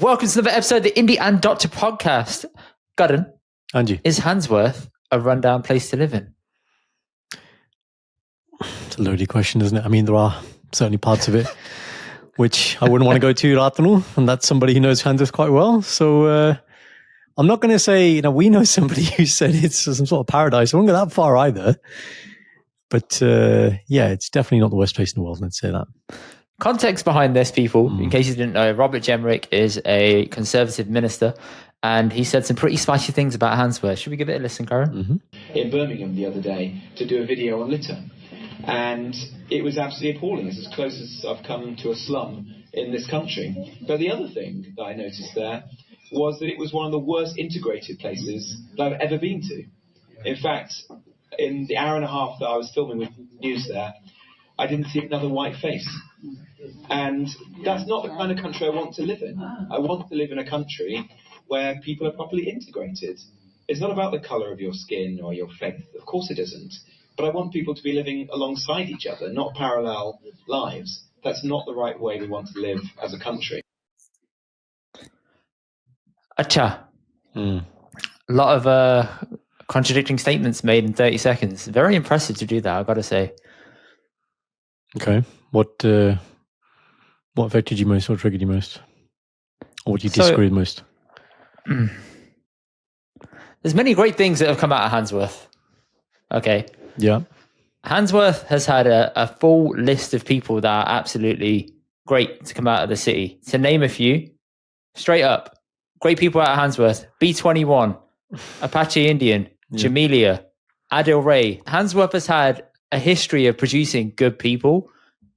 Welcome to another episode of the Indy and Doctor podcast. Gudden, Angie, is Handsworth a rundown place to live in? It's a loaded question, isn't it? I mean, there are certainly parts of it which I wouldn't want to go to right now, and that's somebody who knows Handsworth quite well. So I'm not going to say, we know somebody who said it's some sort of paradise. I won't go that far either. But yeah, it's definitely not the worst place in the world, let's say that. Context behind this, people, in case you didn't know, Robert Jemerick is a Conservative minister, and he said some pretty spicy things about Handsworth. Should we give it a listen, Karen? Mm-hmm. In Birmingham the other day to do a video on litter, and it was absolutely appalling. It's as close as I've come to a slum in this country. But the other thing that I noticed there was that it was one of the worst integrated places that I've ever been to. In fact, in the hour and a half that I was filming with news there, I didn't see another white face. And that's not the kind of country I want to live in. I want to live in a country where people are properly integrated. It's not about the colour of your skin or your faith. Of course it isn't. But I want people to be living alongside each other, not parallel lives. That's not the right way we want to live as a country. Acha. A lot of contradicting statements made in 30 seconds. Very impressive to do that, I've got to say. Okay. What affected you most? What triggered you most? Or what you disagreed most? There's many great things that have come out of Handsworth. Okay. Yeah. Handsworth has had a full list of people that are absolutely great to come out of the city. To name a few, straight up, great people out of Handsworth: B21, Apache Indian, Jamelia, Adil Ray. Handsworth has had a history of producing good people,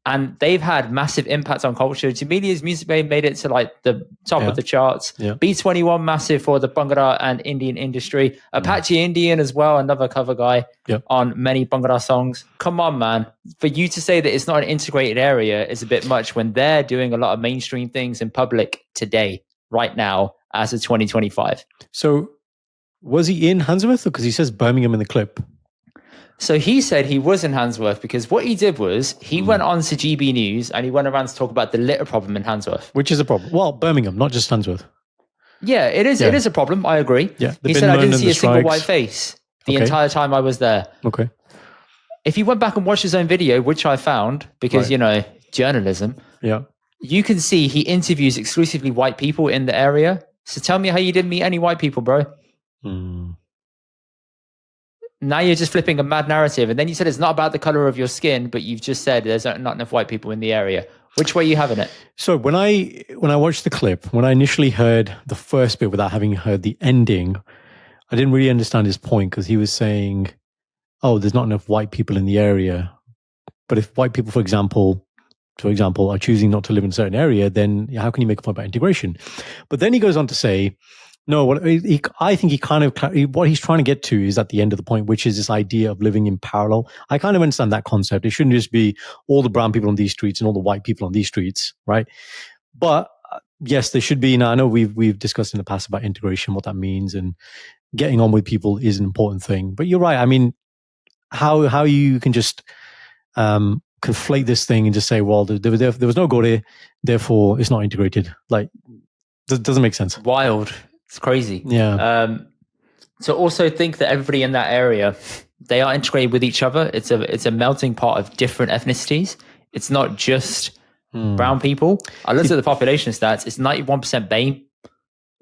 and they've had massive impact on culture. Jamelia's music made it to like the top of the charts. Yeah. B21 massive for the Bhangra and Indian industry. Apache Indian as well, another cover guy on many Bhangra songs. Come on, man. For you to say that it's not an integrated area is a bit much when they're doing a lot of mainstream things in public today, right now, as of 2025. So was he in Handsworth? Because he says Birmingham in the clip. So he said he was in Handsworth because what he did was he went on to GB News and he went around to talk about the litter problem in Handsworth. Which is a problem. Well, Birmingham, not just Handsworth. Yeah, it is. Yeah. It is a problem. I agree. Yeah, he said I didn't see a single white face the entire time I was there. Okay. If you went back and watched his own video, which I found because, journalism, you can see he interviews exclusively white people in the area. So tell me how you didn't meet any white people, bro. Now you're just flipping a mad narrative. And then you said it's not about the color of your skin, but you've just said there's not enough white people in the area. Which way are you having it? So when I watched the clip, when I initially heard the first bit without having heard the ending, I didn't really understand his point because he was saying, oh, there's not enough white people in the area. But if white people, for example, are choosing not to live in a certain area, then how can you make a point about integration? But then he goes on to say, no, I think what he's trying to get to is at the end of the point, which is this idea of living in parallel. I kind of understand that concept. It shouldn't just be all the brown people on these streets and all the white people on these streets, right? But yes, there should be. Now, I know we've discussed in the past about integration, what that means, and getting on with people is an important thing. But you're right. I mean, how you can just conflate this thing and just say, well, there was no Gore, therefore it's not integrated. Like, doesn't make sense. Wild. It's crazy. Yeah. So also think that everybody in that area, they are integrated with each other. It's a melting pot of different ethnicities. It's not just brown people. I looked at the population stats. It's 91% BAME.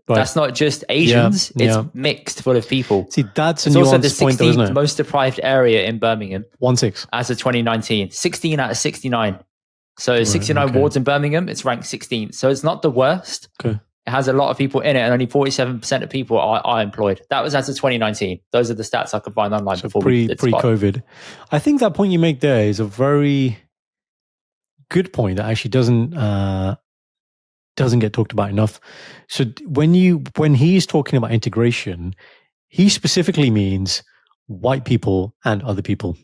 Right. That's not just Asians. It's mixed full of people. See, that's it's a also the nuanced point, though, isn't it? most deprived area in Birmingham. 16. As of 2019. 16 out of 69. So 69 wards in Birmingham, it's ranked 16th. So it's not the worst. Okay. It has a lot of people in it, and only 47% of people are employed. That was as of 2019. Those are the stats I could find online so before pre-COVID. I think that point you make there is a very good point that actually doesn't get talked about enough. So when he's talking about integration, he specifically means white people and other people.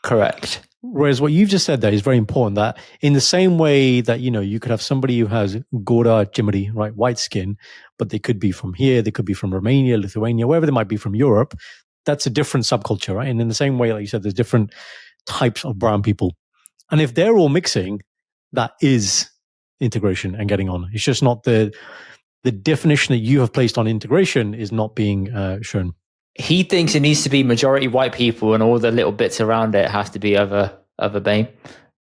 Correct. Whereas what you've just said there is very important, that in the same way that, you could have somebody who has Gora Jimmery, right, white skin, but they could be from here, they could be from Romania, Lithuania, wherever they might be from Europe. That's a different subculture, right? And in the same way, like you said, there's different types of brown people. And if they're all mixing, that is integration and getting on. It's just not the the definition that you have placed on integration is not being shown. He thinks it needs to be majority white people, and all the little bits around it have to be other BAME.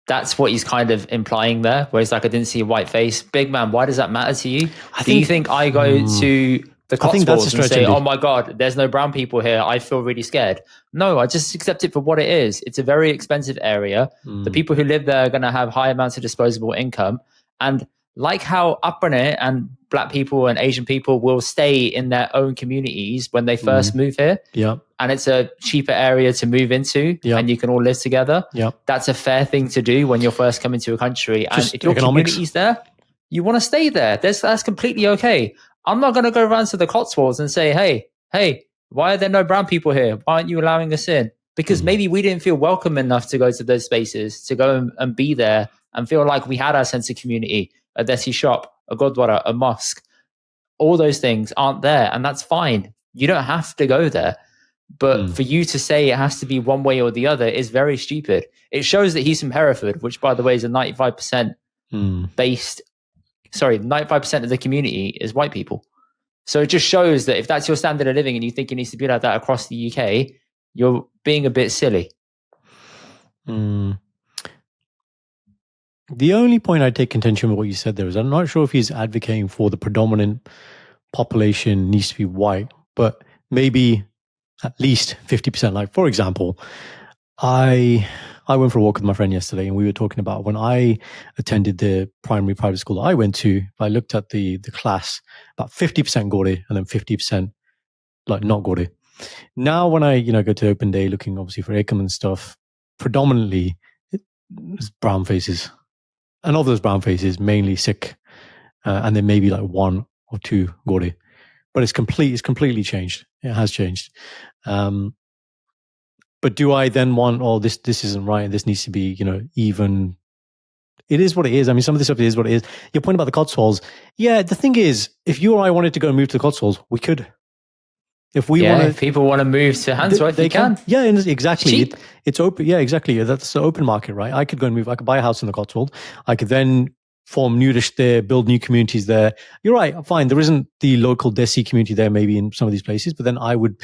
That's what he's kind of implying there, where he's like, I didn't see a white face. Big man, why does that matter to you? Do you think I go to the Cotswolds and say, oh my God, there's no brown people here, I feel really scared? No, I just accept it for what it is. It's a very expensive area. The people who live there are going to have high amounts of disposable income. And like how Upper and black people and Asian people will stay in their own communities when they first move here. Yeah. And it's a cheaper area to move into, and you can all live together. Yeah. That's a fair thing to do when you're first coming to a country. And Just if your economics. community's there, you want to stay there. That's completely okay. I'm not going to go around to the Cotswolds and say, hey, why are there no brown people here? Why aren't you allowing us in? Because maybe we didn't feel welcome enough to go to those spaces, to go and be there and feel like we had our sense of community, a desi shop, a gurdwara, a mosque. All those things aren't there, and that's fine. You don't have to go there. But for you to say it has to be one way or the other is very stupid. It shows that he's from Hereford, which, by the way, is a 95% 95% of the community is white people. So it just shows that if that's your standard of living and you think it needs to be like that across the UK, you're being a bit silly. The only point I take contention with what you said there is I'm not sure if he's advocating for the predominant population needs to be white, but maybe at least 50%. Like, for example, I went for a walk with my friend yesterday, and we were talking about when I attended the primary private school that I went to, I looked at the class, about 50% Gorde and then 50% like not Gorde. Now, when I go to open day looking obviously for Akam and stuff, predominantly it's brown faces. And of those brown faces, mainly Sikh, and then maybe like one or two Gorde. But it's completely changed. It has changed. But do I then want, this isn't right, this needs to be, even? It is what it is. I mean, some of this stuff is what it is. Your point about the Cotswolds, yeah, the thing is, if you or I wanted to go and move to the Cotswolds, we could. If people want to move to Handsworth, they can. Yeah, exactly. It's cheap. It's open. Yeah, exactly. That's the open market, right? I could go and move. I could buy a house in the Cotswold. I could then form newish there, build new communities there. You're right. Fine. There isn't the local Desi community there, maybe in some of these places, but then I would,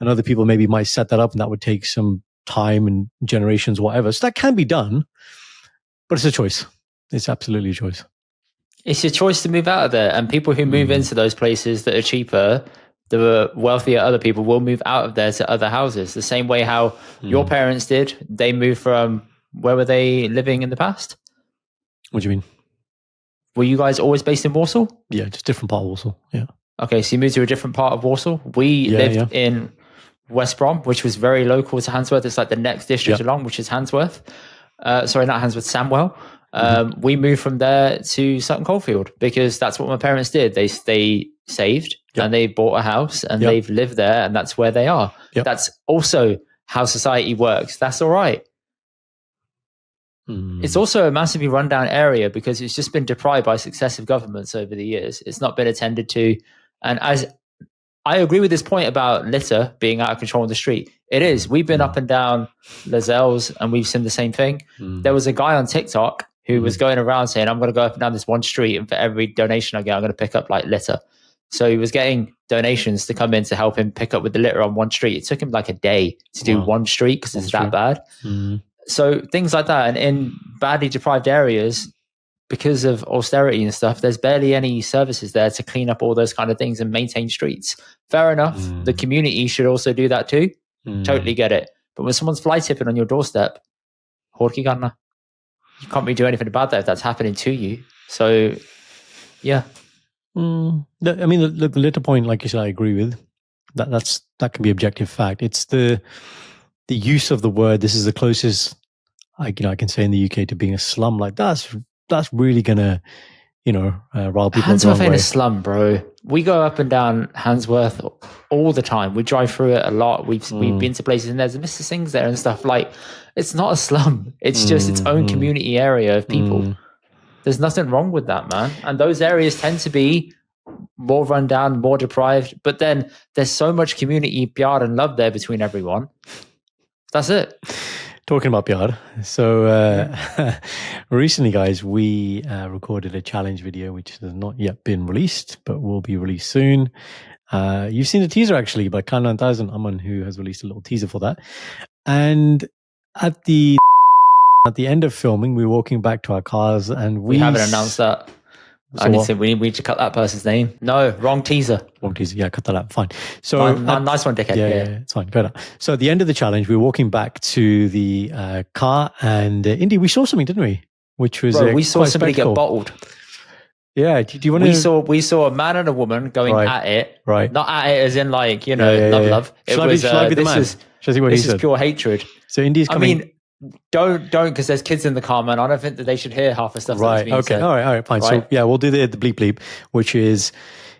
and other people maybe might set that up, and that would take some time and generations, whatever. So that can be done, but it's a choice. It's absolutely a choice. It's your choice to move out of there, and people who move into those places that are cheaper, the wealthier other people will move out of there to other houses. The same way how your parents did. They moved from, where were they living in the past? What do you mean? Were you guys always based in Warsaw? Yeah, just different part of Warsaw. Yeah. Okay, so you moved to a different part of Warsaw. We lived in West Brom, which was very local to Handsworth. It's like the next district along, which is Handsworth. Sorry, not Handsworth, Samwell. We moved from there to Sutton Coldfield because that's what my parents did. They saved and they bought a house and they've lived there, and that's where they are. That's also how society works. That's all right. It's also a massively rundown area because it's just been deprived by successive governments over the years. It's not been attended to. And as I agree with this point about litter being out of control on the street, it is. We've been up and down Lazelle's and we've seen the same thing. There was a guy on TikTok who was going around saying, I'm going to go up and down this one street, and for every donation I get, I'm going to pick up like litter. So he was getting donations to come in to help him pick up with the litter on one street. It took him like a day to do one street because it's that bad. So things like that. And in badly deprived areas, because of austerity and stuff, there's barely any services there to clean up all those kind of things and maintain streets. Fair enough. The community should also do that too. Totally get it. But when someone's fly tipping on your doorstep, you can't really do anything about that if that's happening to you. So, yeah. I mean, the litter point, like you said, I agree with. That can be objective fact. It's the use of the word. This is the closest I can say in the UK to being a slum. Like that's really gonna rile people. Handsworth ain't a slum, bro. We go up and down Handsworth all the time. We drive through it a lot. We've been to places and there's Mr. Sings there and stuff. Like, it's not a slum. It's just its own community area of people. There's nothing wrong with that, man. And those areas tend to be more run down, more deprived. But then there's so much community, pyar and love there between everyone. That's it. Talking about PR. So recently, guys, we recorded a challenge video, which has not yet been released, but will be released soon. You've seen the teaser actually by Khan 9000 Aman, who has released a little teaser for that. And at the end of filming, we were walking back to our cars, and We haven't announced that. So we need to cut that person's name. No, wrong teaser. Wrong teaser. Yeah, cut that out. Fine. So nice one, dickhead. Yeah, it's fine. Fair enough. So at the end of the challenge, we were walking back to the car, and Indy, we saw something, didn't we? Which was Bro, we saw quite somebody get spectacle. bottled. Yeah. Do you want to? We saw a man and a woman going at it. Right. Not at it as in like love. It Shall was. I be the man? This Shall I see what he is said? pure hatred. So Indy's coming. I mean, don't because there's kids in the car, man. I don't think that they should hear half the stuff. Right. That's being Okay. said. All right. Fine. Right? So yeah, we'll do the bleep bleep, which is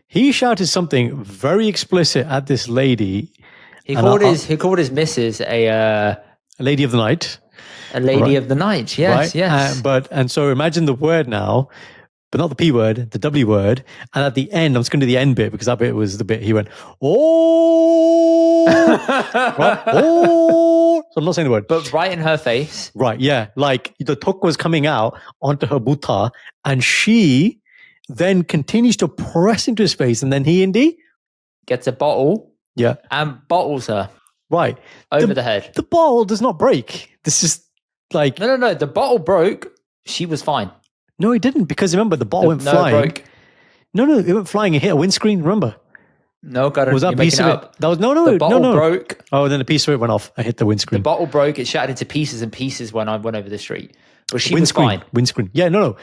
he shouted something very explicit at this lady. He called his missus a lady of the night. A lady of the night. Yes. Right? Yes. And so imagine the word now, but not the P word, the W word. And at the end, I'm just going to do the end bit because that bit was the bit he went, oh, right? Oh. So I'm not saying the word. But right in her face. Right, yeah. Like the tuk was coming out onto her buta, and she then continues to press into his face, and then he, Indy, gets a bottle. Yeah. And bottles her. Right. Over the head. The bottle does not break. This is like... No. The bottle broke. She was fine. No, it didn't, because remember, the bottle went flying. It broke. No, it went flying and hit a windscreen, remember? No, got it. Was that piece of it? That was no. The bottle broke. Oh, then a piece of it went off. I hit the windscreen. The bottle broke. It shattered into pieces and pieces when I went over the street. But she was fine. Windscreen. Yeah, no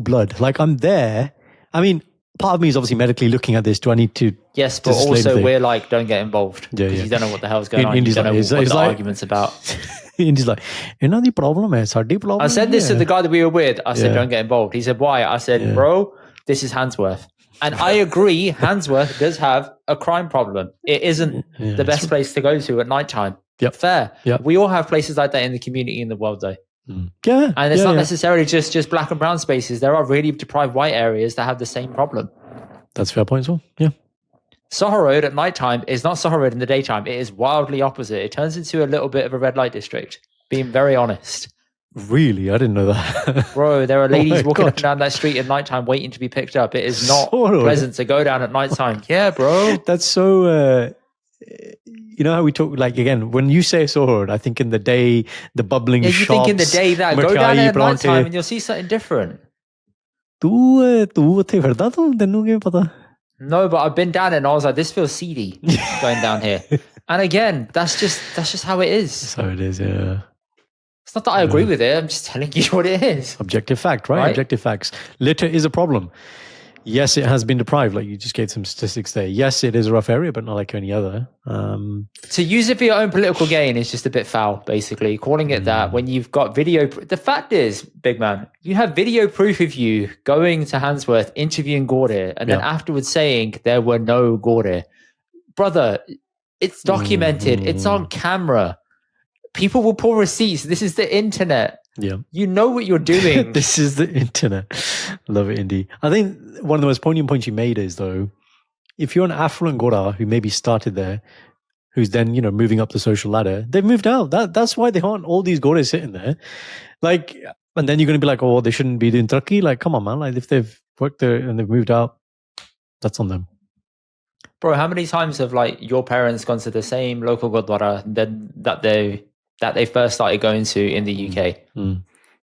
blood. Like I'm there. I mean, part of me is obviously medically looking at this. Do I need to? Yes, but also we're like, don't get involved because you don't know what the hell's going on. You don't know what the argument's about. Indy's like, the problem is our deep problem. I said this to the guy that we were with. I said, don't get involved. He said, why? I said, bro, this is Handsworth. And I agree, Handsworth does have a crime problem. It isn't the best place to go to at nighttime. Yep. Fair. Yep. We all have places like that in the community in the world, though. Yeah. And it's not necessarily just black and brown spaces. There are really deprived white areas that have the same problem. That's a fair point as well. Yeah. Soho Road at nighttime is not Soho Road in the daytime. It is wildly opposite. It turns into a little bit of a red light district, being very honest. Really? I didn't know that. Bro, there are ladies walking up and down that street at nighttime waiting to be picked up. It is not pleasant to go down at nighttime. Yeah, bro. That's so... you know how we talk, like, again, when you say Soho, I think in the day, the bubbling shops. You think in the day that. Go down there at nighttime and you'll see something different. No, but I've been down and I was like, this feels seedy going down here. And again, that's just how it is. That's how it is, yeah. It's not that I agree with it. I'm just telling you what it is. Objective fact, right? Objective facts. Litter is a problem. Yes, it has been deprived. Like you just gave some statistics there. Yes, it is a rough area, but not like any other. To use it for your own political gain is just a bit foul, basically. Calling it that when you've got video... The fact is, big man, you have video proof of you going to Handsworth, interviewing Gordon, and then afterwards saying there were no Gordon. Brother, it's documented. It's on camera. People will pull receipts. This is the internet. Yeah. You know what you're doing. This is the internet. Love it, Indy. I think one of the most poignant points you made is, though, if you're an affluent Gora who maybe started there, who's then, moving up the social ladder, they've moved out. That's why they aren't all these Goras sitting there. Like, and then you're going to be like, oh, they shouldn't be doing Turkey. Like, come on, man. Like, if they've worked there and they've moved out, that's on them. Bro, how many times have, like, your parents gone to the same local Gurdwara that they first started going to in the UK?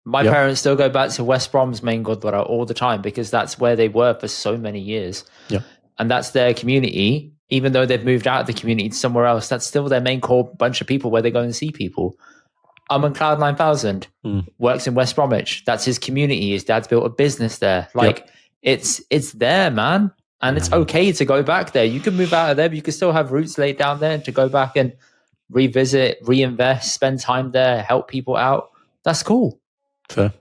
My parents still go back to West Brom's main Gurdwara all the time because that's where they were for so many years. Yeah. And that's their community. Even though they've moved out of the community to somewhere else, that's still their main core bunch of people where they go and see people. On Cloud 9000 works in West Bromwich. That's his community. His dad's built a business there. Like, it's there, man. And it's okay to go back there. You can move out of there, but you can still have roots laid down there and to go back and revisit, reinvest, spend time there, help people out. That's cool. Fair.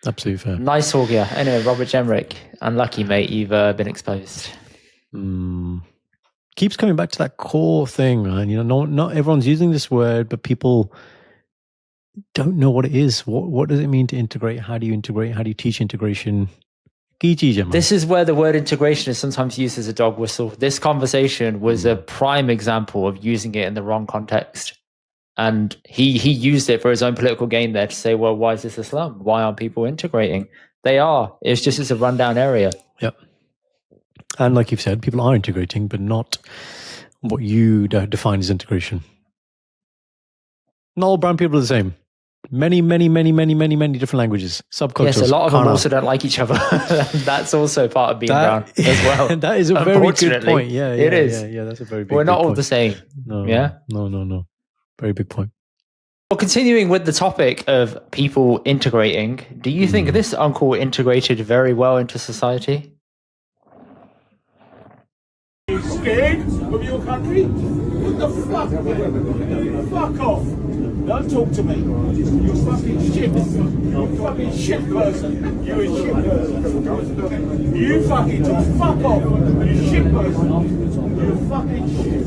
Absolutely fair. Nice talk, yeah. Anyway, Robert Jenrick, unlucky, mate. You've been exposed. Keeps coming back to that core thing, man. Not everyone's using this word, but people don't know what it is. What does it mean to integrate? How do you integrate? How do you teach integration? This is where the word integration is sometimes used as a dog whistle. This conversation was a prime example of using it in the wrong context. And he used it for his own political gain there to say, well, why is this a slum? Why aren't people integrating? They are. It's a rundown area. Yep. And like you've said, people are integrating, but not what you define as integration. Not all brown people are the same. Many different languages, subcultures. Yes, a lot of them also don't like each other. That's also part of being brown as well. That is a very good point. Yeah, it is. Yeah, that's a very big We're not all point. the same. No, yeah? No. Very big point. Well, continuing with the topic of people integrating, do you think this uncle integrated very well into society? You scared of your country? What the fuck, man? Fuck off. Don't talk to me. You fucking shit. You fucking shit person. You a shit person. You fucking talk. Fuck off. You shit person. You fucking shit.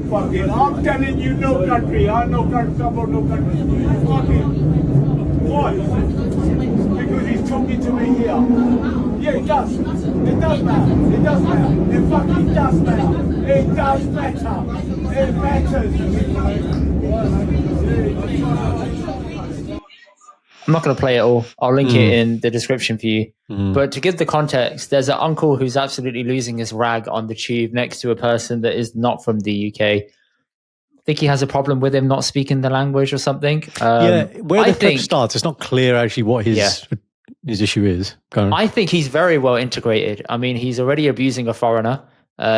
Fucking, I'm telling you no country. I no country. No country. You fucking. Why? Because he's talking to me here. Yeah, it does. It does matter. It does matter. It fucking does matter. It does matter. It matters. I'm not going to play it all. I'll link it in the description for you. But to give the context, there's an uncle who's absolutely losing his rag on the tube next to a person that is not from the UK. I think he has a problem with him not speaking the language or something. Where the clip starts, it's not clear actually what his issue is. I think he's very well integrated. I mean, he's already abusing a foreigner.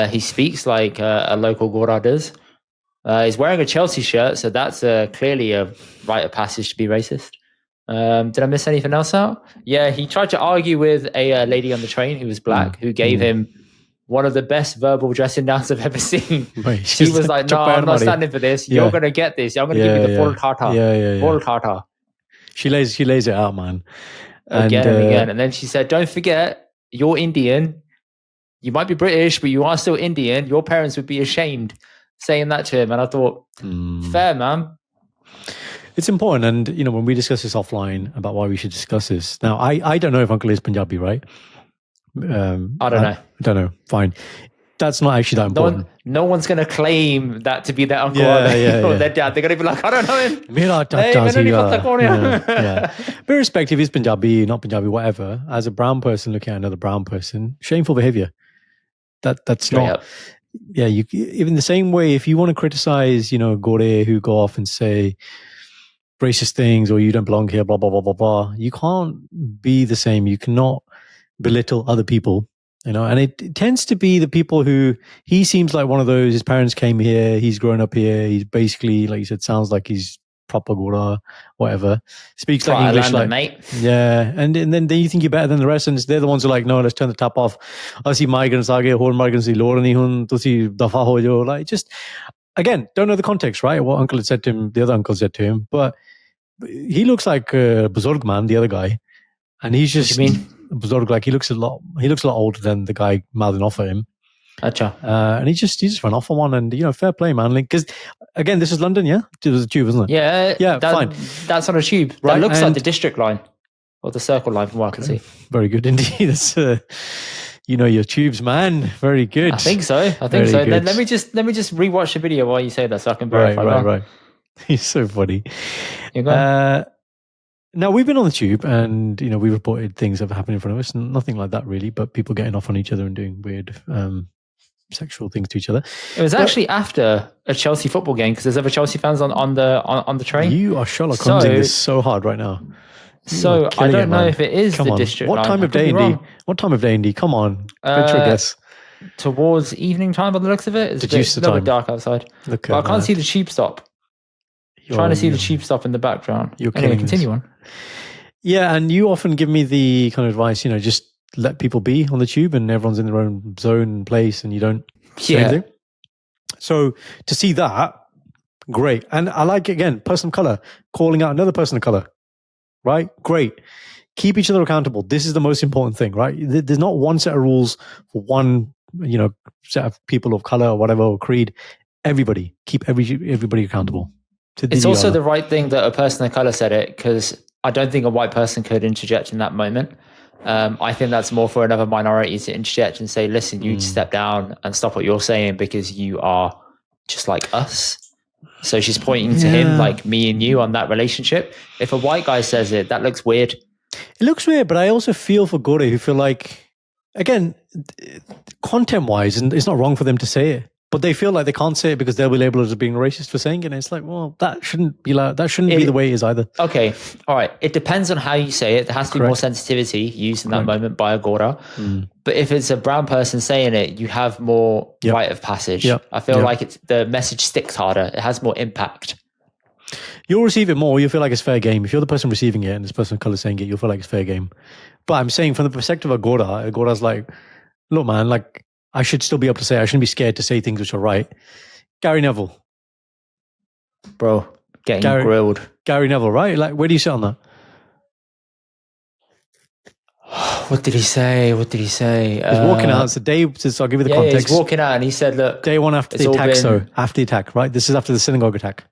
He speaks like a local Gora does. He's wearing a Chelsea shirt, so that's clearly a rite of passage to be racist. Did I miss anything else out? Yeah, he tried to argue with a lady on the train who was black, who gave him one of the best verbal dressing downs I've ever seen. Wait, she was like, no, I'm not standing for this. You're going to get this. I'm going to give you the full kata. Full kata. She lays it out, man. Again and again. And then she said, don't forget, you're Indian. You might be British, but you are still Indian. Your parents would be ashamed saying that to him. And I thought, fair, man. It's important. And, when we discuss this offline about why we should discuss this. Now, I don't know if Uncle is Punjabi, right? I don't know. I don't know. Fine. That's not actually that important. No one's going to claim that to be their uncle or their dad. They're going to be like, I don't know him. But irrespective, he's Punjabi, not Punjabi, whatever. As a brown person looking at another brown person, shameful behavior. That's Straight not... up. Yeah, even the same way, if you want to criticize, Gore who go off and say racist things or you don't belong here, blah, blah, blah, blah, blah, you can't be the same. You cannot belittle other people, and it tends to be the people who, he seems like one of those, his parents came here, he's grown up here, he's basically, like you said, sounds like he's proper Gora, whatever, speaks like English, like, mate. Yeah, and then you think you're better than the rest, and they're the ones who are like, no, let's turn the tap off. Asi migrants aage, whole migrants di lod nahi hun, tusi dafa ho jo. Like, just, again, don't know the context, right? What uncle had said to him, the other uncle said to him, but he looks like Buzurg man, the other guy, and he's just... What do you mean? Buzurg, like he looks a lot older than the guy mouthing off at him. And he just ran off on one, and fair play, man. Because again, this is London, yeah. It was a tube, isn't it? Yeah, fine. That's on a tube. Right, that looks like the district line or the circle line, from what I can see. Very good indeed. That's your tubes, man. Very good. I think so. Very so. good. Let me just rewatch the video while you say that, so I can verify. Right. He's so funny. You go. Now, we've been on the tube and, we reported things that have happened in front of us. Nothing like that, really, but people getting off on each other and doing weird sexual things to each other. It was actually after a Chelsea football game, because there's other Chelsea fans on the train. You are Sherlock Holmesing this so hard right now. So I don't know if it is the district line. What time of day, Indy? What time of day, Indy? Come on. Venture a guess. Towards evening time, by the looks of it. It's a little bit dark outside. But I can't see the tube stop. Trying to see the tube stop in the background. Anyway, continue on. Yeah, and you often give me the kind of advice, just let people be on the tube and everyone's in their own zone and place and you don't say anything. So to see that, great. And I like, again, person of color, calling out another person of color, right? Great. Keep each other accountable. This is the most important thing, right? There's not one set of rules for one, set of people of color or whatever, or creed. Everybody, keep everybody accountable. It's also the right thing that a person of color said it, because I don't think a white person could interject in that moment. I think that's more for another minority to interject and say, listen, you step down and stop what you're saying because you are just like us. So she's pointing to him like me and you on that relationship. If a white guy says it, that looks weird. It looks weird, but I also feel for Gore who feel like, again, content-wise, and it's not wrong for them to say it, but they feel like they can't say it because they'll be labeled as being racist for saying it. And it's like, well, that shouldn't be the way it is either. Okay, all right. It depends on how you say it. There has to be more sensitivity used in that moment by a Gora. But if it's a brown person saying it, you have more rite of passage. I feel like the message sticks harder. It has more impact. You'll receive it more. You'll feel like it's fair game. If you're the person receiving it and this person of color saying it, you'll feel like it's fair game. But I'm saying from the perspective of Gora's like, look, man, like I should still be able to say, I shouldn't be scared to say things which are right. Gary Neville. Bro, getting grilled. Gary Neville, right? Like, where do you sit on that? What did he say? He's walking out. It's the day, so I'll give you the context. He's walking out and he said, look. Day one after the attack, after the attack, right? This is after the synagogue attack.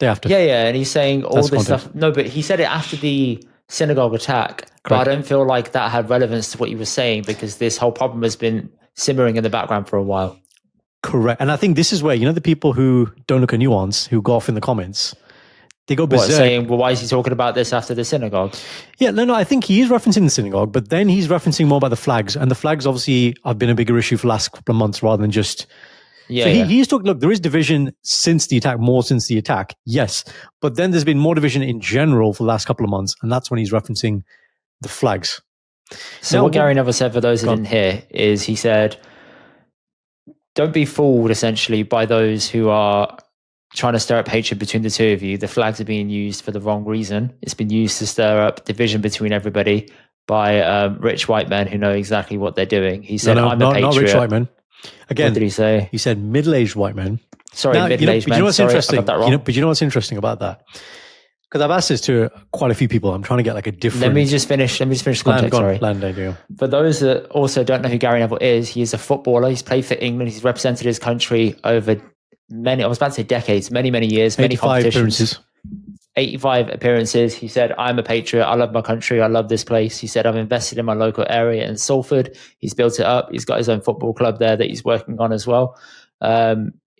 Day after. Yeah. And he's saying all this stuff. No, but he said it after the synagogue attack. Correct. But I don't feel like that had relevance to what he was saying because this whole problem has been simmering in the background for a while. Correct. And I think this is where, the people who don't look at nuance, who go off in the comments, they go berserk. Saying, well, why is he talking about this after the synagogue? Yeah, no, I think he is referencing the synagogue, but then he's referencing more about the flags. And the flags obviously have been a bigger issue for the last couple of months rather than just... He's talking, look, there is division since the attack, yes. But then there's been more division in general for the last couple of months, and that's when he's referencing the flags. So what Gary Neville said, for those who didn't hear, is he said, don't be fooled, essentially, by those who are trying to stir up hatred between the two of you. The flags are being used for the wrong reason. It's been used to stir up division between everybody by rich white men who know exactly what they're doing. He said, I'm a patriot. Not rich white men. Again, what did he say? He said middle-aged white men. Sorry, middle-aged men. You know what's interesting? I got that wrong. But you know what's interesting about that? Because I've asked this to quite a few people. I'm trying to get like a different... Let me just finish the context, sorry. Land idea. For those that also don't know who Gary Neville is, he is a footballer. He's played for England. He's represented his country over I was about to say decades, many years, many competitions. 85 appearances. He said, I'm a patriot. I love my country. I love this place. He said, I've invested in my local area in Salford. He's built it up. He's got his own football club there that he's working on as well.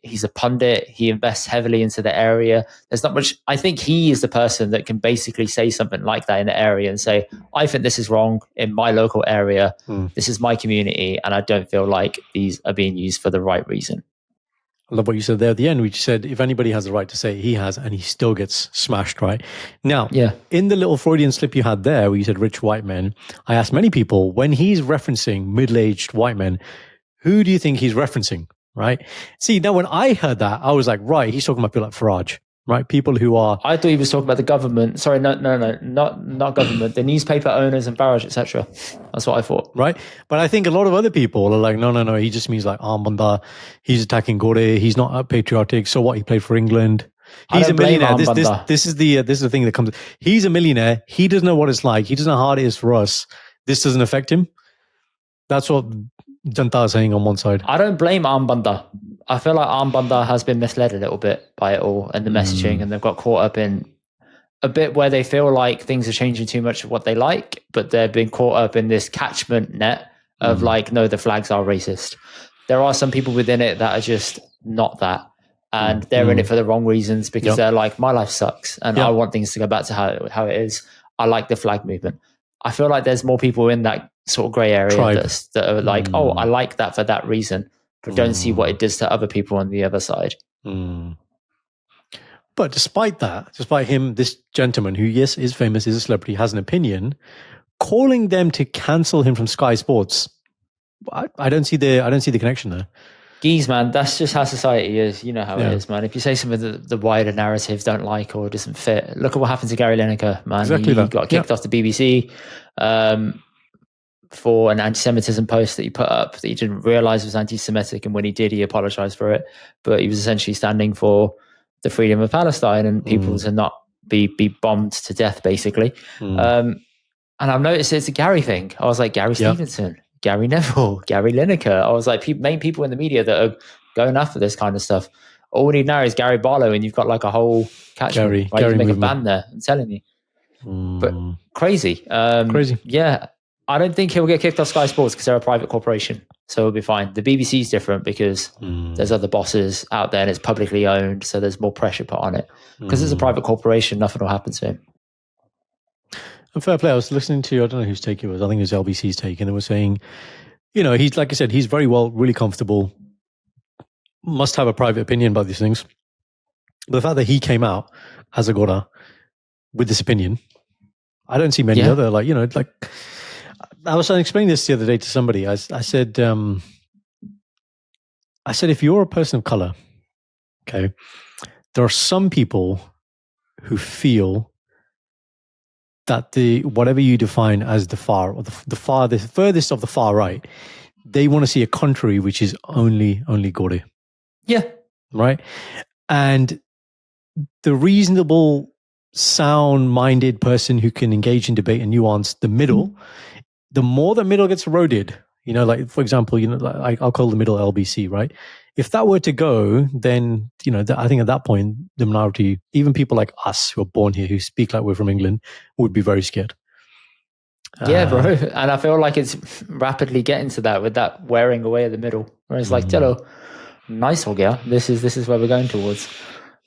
He's a pundit. He invests heavily into the area. There's not much. I think he is the person that can basically say something like that in the area and say, I think this is wrong in my local area. This is my community. And I don't feel like these are being used for the right reason. I love what you said there at the end, which said, if anybody has the right to say, he has, and he still gets smashed, right? Now, in the little Freudian slip you had there, where you said rich white men, I asked many people, when he's referencing middle-aged white men, who do you think he's referencing, right? See, now when I heard that, I was like, right, he's talking about people like Farage, right? People who are... I thought he was talking about the government. Sorry, no, not government. The newspaper owners and Farage, etc. That's what I thought. Right? But I think a lot of other people are like, no, he just means like Armbanda. He's attacking Gore. He's not patriotic. So what? He played for England. He's a millionaire. This is the thing that comes. He's a millionaire. He doesn't know what it's like. He doesn't know how hard it is for us. This doesn't affect him. That's what Janta is saying on one side. I don't blame Armbanda. I feel like Armbanda has been misled a little bit by it all and the messaging, and they've got caught up in a bit where they feel like things are changing too much of what they like, but they've been caught up in this catchment net of like, no, the flags are racist. There are some people within it that are just not that. And they're in it for the wrong reasons because they're like, my life sucks and I want things to go back to how it is. I like the flag movement. I feel like there's more people in that sort of grey area that are like, oh, I like that for that reason, but don't see what it does to other people on the other side. But despite him, this gentleman who, yes, is famous, is a celebrity, has an opinion, calling them to cancel him from Sky Sports, I don't see the connection there. Geez, man, that's just how society is. You know how it is, man. If you say something that the wider narrative don't like or doesn't fit, look at what happened to Gary Lineker, man. He got kicked off the BBC for an anti-Semitism post that he put up that he didn't realise was anti-Semitic, and when he did, he apologised for it. But he was essentially standing for the freedom of Palestine and people to not be bombed to death, basically. And I've noticed it's a Gary thing. I was like, Gary Stevenson, Gary Neville, Gary Lineker. I was like, main people in the media that are going after this kind of stuff. All we need now is Gary Barlow, and you've got like a whole catchment. Right? You make a band there, I'm telling you. But crazy. Crazy. Yeah. I don't think he'll get kicked off Sky Sports because they're a private corporation. So it'll be fine. The BBC is different because there's other bosses out there and it's publicly owned. So there's more pressure put on it. Because it's a private corporation, nothing will happen to him. And fair play. I was listening to, I don't know whose take it was. I think it was LBC's take. And they were saying, he's, like I said, he's very well, really comfortable, must have a private opinion about these things. But the fact that he came out as a Gora with this opinion, I don't see many other, I was explaining this the other day to somebody. I said, if you're a person of color, okay, there are some people who feel that whatever you define as the furthest of the far right, they want to see a country which is only Gore. Yeah. Right? And the reasonable, sound-minded person who can engage in debate and nuance the middle, the more the middle gets eroded, like, for example, I'll call the middle LBC, right? If that were to go, then, I think at that point, the minority, even people like us who are born here, who speak like we're from England, would be very scared. Yeah, bro. And I feel like it's rapidly getting to that with that wearing away of the middle. Where it's like, chalo, nice, Olga. This is where we're going towards.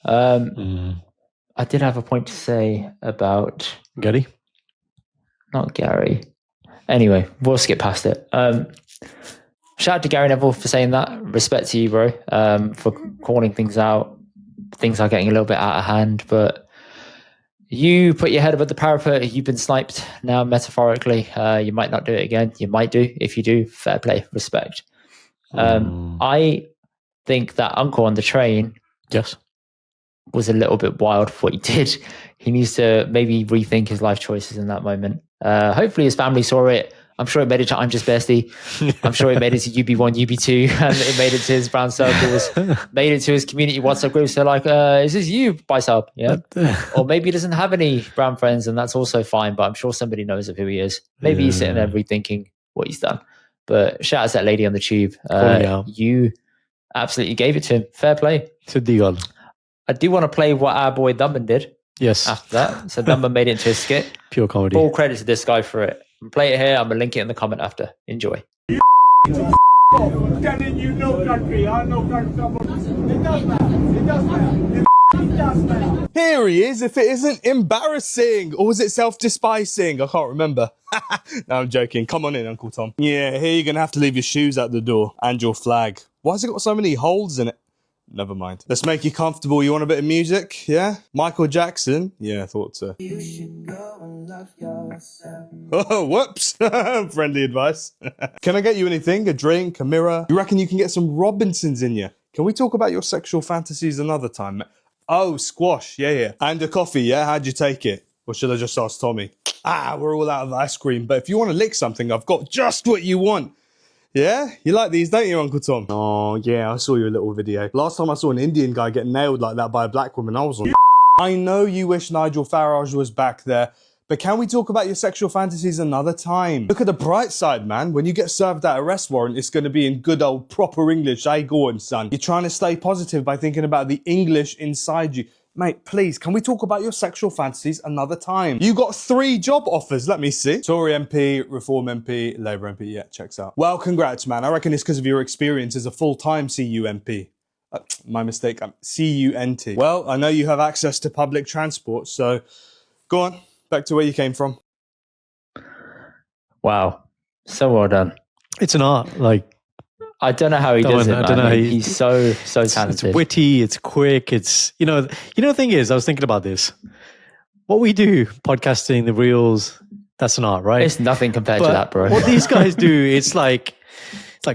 I did have a point to say about... Gary? Not Gary. Anyway, we'll skip past it. Shout out to Gary Neville for saying that. Respect to you, bro, for calling things out. Things are getting a little bit out of hand, but you put your head above the parapet. You've been sniped now, metaphorically. You might not do it again. You might do. If you do, fair play, respect. I think that uncle on the train was a little bit wild for what he did. He needs to maybe rethink his life choices in that moment. Hopefully his family saw it. I'm sure it made it to I'm Just Bestie. I'm sure it made it to UB1, UB2, and it made it to his brown circles, made it to his community WhatsApp groups. They're like, is this you, Bicep? Yeah. Or maybe he doesn't have any brown friends, and that's also fine, but I'm sure somebody knows of who he is. Maybe he's sitting there rethinking what he's done. But shout out to that lady on the tube. You absolutely gave it to him. Fair play. I do want to play what our boy Daman did. Yes. After that. So Daman made it into a skit. Pure comedy. Full credit to this guy for it. I'm play it here. I'm going to link it in the comment after. Enjoy. Telling you no country, I know country. It does matter. It does matter. It does matter. Here he is, if it isn't embarrassing. Or was it self-despising? I can't remember. No, I'm joking. Come on in, Uncle Tom. Yeah, here you're going to have to leave your shoes at the door. And your flag. Why has it got so many holes in it? Never mind. Let's make you comfortable. You want a bit of music? Yeah? Michael Jackson? Yeah, I thought so. You should go and love yourself. Oh, whoops. Friendly advice. Can I get you anything? A drink? A mirror? You reckon you can get some Robinsons in you? Can we talk about your sexual fantasies another time? Oh, squash. Yeah. And a coffee, yeah? How'd you take it? Or should I just ask Tommy? We're all out of ice cream. But if you want to lick something, I've got just what you want. Yeah? You like these, don't you, Uncle Tom? Oh, yeah, I saw your little video. Last time I saw an Indian guy get nailed like that by a black woman, I was on... I know you wish Nigel Farage was back there, but can we talk about your sexual fantasies another time? Look at the bright side, man. When you get served that arrest warrant, it's going to be in good old proper English. Hey, go on, son. You're trying to stay positive by thinking about the English inside you. Mate, please, can we talk about your sexual fantasies another time? You got 3 job offers, let me see. Tory MP, Reform MP, Labour MP, yeah, checks out. Well, congrats, man. I reckon it's because of your experience as a full-time CU MP. My mistake, I'm CUNT. Well, I know you have access to public transport, so go on, back to where you came from. Wow, so well done. It's an art, I don't know how he does it, man. I don't know he's so talented. It's witty, it's quick, it's, the thing is, I was thinking about this. What we do, podcasting, the reels, that's an art, right? It's nothing compared to that, bro. What these guys do, it's like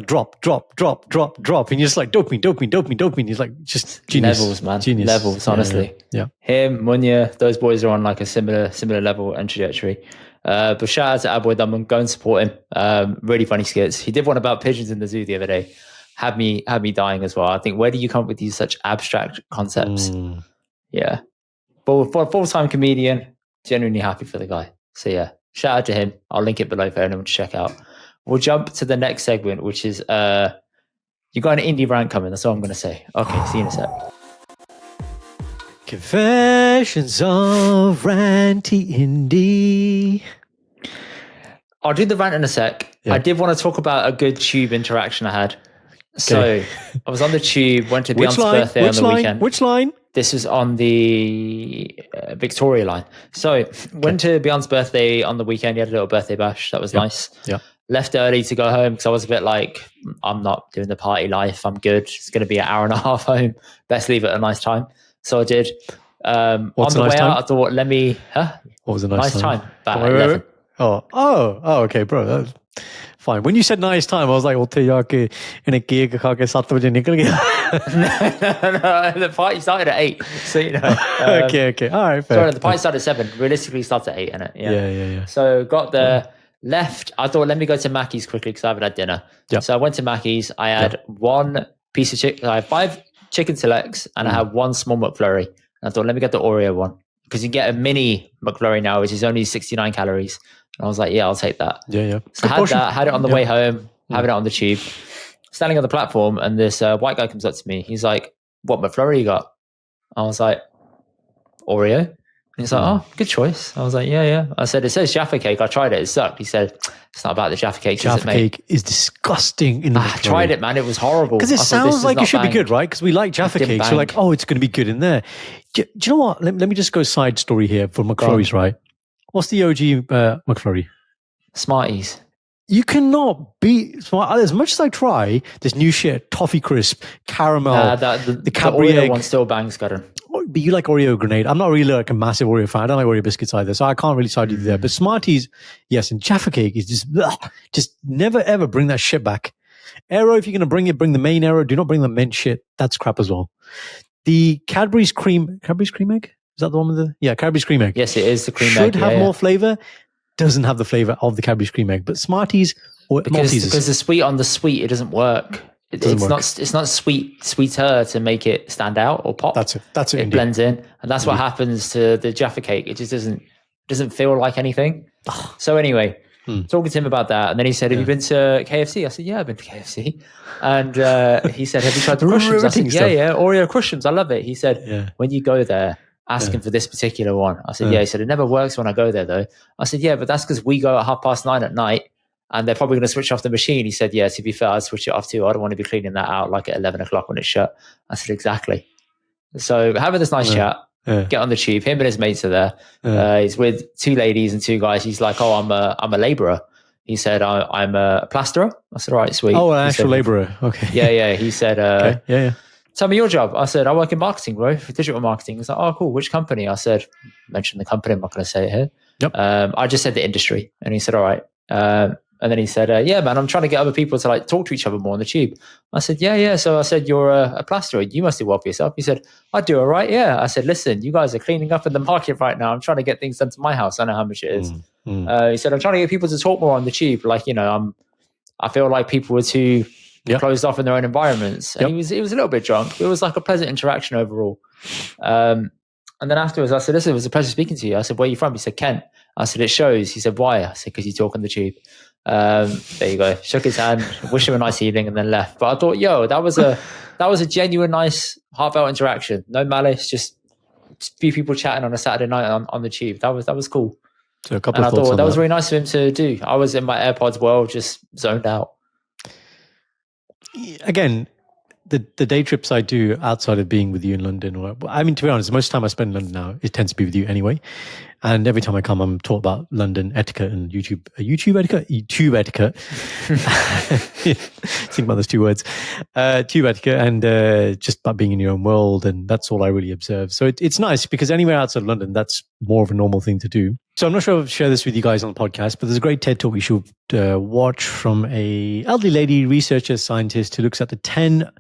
drop. And you're just like, dopamine. He's like, just genius. Levels, man. Genius. Levels, honestly. Yeah. Him, Munya, those boys are on like a similar level and trajectory. But shout out to our boy Daman. Go and support him. Really funny skits. He did one about pigeons in the zoo the other day. Had me dying as well. I think, where do you come up with these such abstract concepts? Yeah. But for a full-time comedian, genuinely happy for the guy. So yeah, shout out to him. I'll link it below for anyone to check out. We'll jump to the next segment, which is you got an Indy rant coming. That's all I'm going to say. Okay, see you in a sec. Confessions of Ranty Indy. I'll do the rant in a sec. Yeah. I did want to talk about a good tube interaction I had. So I was on the tube, went to Beyonce's birthday on the weekend. Which line? This was on the Victoria line. So went to Beyonce's birthday on the weekend. He had a little birthday bash. That was nice. Yeah. Left early to go home because I was a bit like, I'm not doing the party life. I'm good. It's going to be an hour and a half home. Best leave it at a nice time. So I did. On the way out, I thought, let me... What was a nice time? About 11. Oh, okay, bro. That's fine. When you said nice time, I was like, "Well, in a gig, khake 7 baje nikal gaya." No, the party started at 8. So, you know. Okay. All right, fair. Sorry, the party started at 7. Realistically, starts at 8, innit? Yeah. So got there, left. I thought, let me go to Mackey's quickly because I haven't had dinner. Yeah. So I went to Mackey's. I had one piece of chicken. I had 5 chicken selects and I had 1 small McFlurry. And I thought, let me get the Oreo one because you get a mini McFlurry now, which is only 69 calories. And I was like, yeah, I'll take that. Yeah. So I had that, had it on the way home, having it on the tube, standing on the platform, and this white guy comes up to me. He's like, what McFlurry you got? I was like, Oreo. And he's like, oh, good choice. I was like, yeah. I said, it says Jaffa cake. I tried it. It sucked. He said, it's not about the Jaffa cake. Jaffa cake is disgusting in the I tried it, man. It was horrible. Because it sounds like it should be good, right? Because we like Jaffa cakes. So like, oh, it's going to be good in there. Do you know what? Let me just go side story here for McFlurries, right? What's the OG McFlurry? Smarties. You cannot beat Smart. As much as I try, this new shit, toffee crisp, caramel, the Cadbury Oreo egg. one still bangs, got him. But you like Oreo grenade. I'm not really like a massive Oreo fan. I don't like Oreo biscuits either, so I can't really side you there. But Smarties, yes, and Jaffa cake is just never ever bring that shit back. Aero, if you're going to bring it, bring the main Aero. Do not bring the mint shit. That's crap as well. The Cadbury's cream egg? Is that the one with the... Cadbury's cream egg. Yes, it is the cream egg. Should have more flavor. Doesn't have the flavor of the Cadbury's cream egg. But Smarties or Maltesers. Because the sweet on the sweet, it doesn't work. It's not sweeter to make it stand out or pop. That's it. It Indy. Blends in. And that's what happens to the Jaffa cake. It just doesn't feel like anything. So anyway, talking to him about that. And then he said, have you been to KFC? I said, yeah, I've been to KFC. And he said, have you tried the Crushums? I said, yeah, Oreo Crushums. I love it. He said, when you go there, ask him for this particular one. I said, He said, it never works when I go there though. I said, yeah, but that's because we go at 9:30 at night and they're probably going to switch off the machine. He said, yeah, to be fair, I'd switch it off too. I don't want to be cleaning that out like at 11 o'clock when it's shut. I said, exactly. So having this nice chat, get on the tube. Him and his mates are there. He's with 2 ladies and 2 guys. He's like, oh, I'm a labourer. He said, I'm a plasterer. I said, all right, sweet. Oh, an actual labourer. Okay. Yeah. He said, okay. Tell me your job. I said, I work in marketing, bro, for digital marketing. He's like, oh, cool. Which company? I said, mention the company. I'm not going to say it here. Yep. I just said the industry. And he said, all right. And then he said, yeah, man, I'm trying to get other people to like talk to each other more on the tube. I said, yeah. So I said, you're a plasterer. You must do well for yourself. He said, I do all right. Yeah. I said, listen, you guys are cleaning up in the market right now. I'm trying to get things done to my house. I know how much it is. He said, I'm trying to get people to talk more on the tube. Like, you know, I feel like people were too closed off in their own environments. And he was a little bit drunk. It was like a pleasant interaction overall. And then afterwards, I said, listen, it was a pleasure speaking to you. I said, where are you from? He said, Kent. I said, it shows. He said, why? I said, because you talk on the tube. There you go. Shook his hand, wished him a nice evening, and then left. But I thought, that was a genuine, nice, heartfelt interaction. No malice, just a few people chatting on a Saturday night on the tube. That was cool. So a couple and of I thoughts thought on that was really nice of him to do. I was in my AirPods world, just zoned out. Again, the day trips I do outside of being with you in London, to be honest, most of the time I spend in London now, it tends to be with you anyway. And every time I come, I'm taught about London etiquette and YouTube etiquette. Think about those 2 words. Tube etiquette and just about being in your own world. And that's all I really observe. So it's nice because anywhere outside London, that's more of a normal thing to do. So I'm not sure I've shared this with you guys on the podcast, but there's a great TED talk you should watch from a elderly lady, researcher, scientist who looks at the 10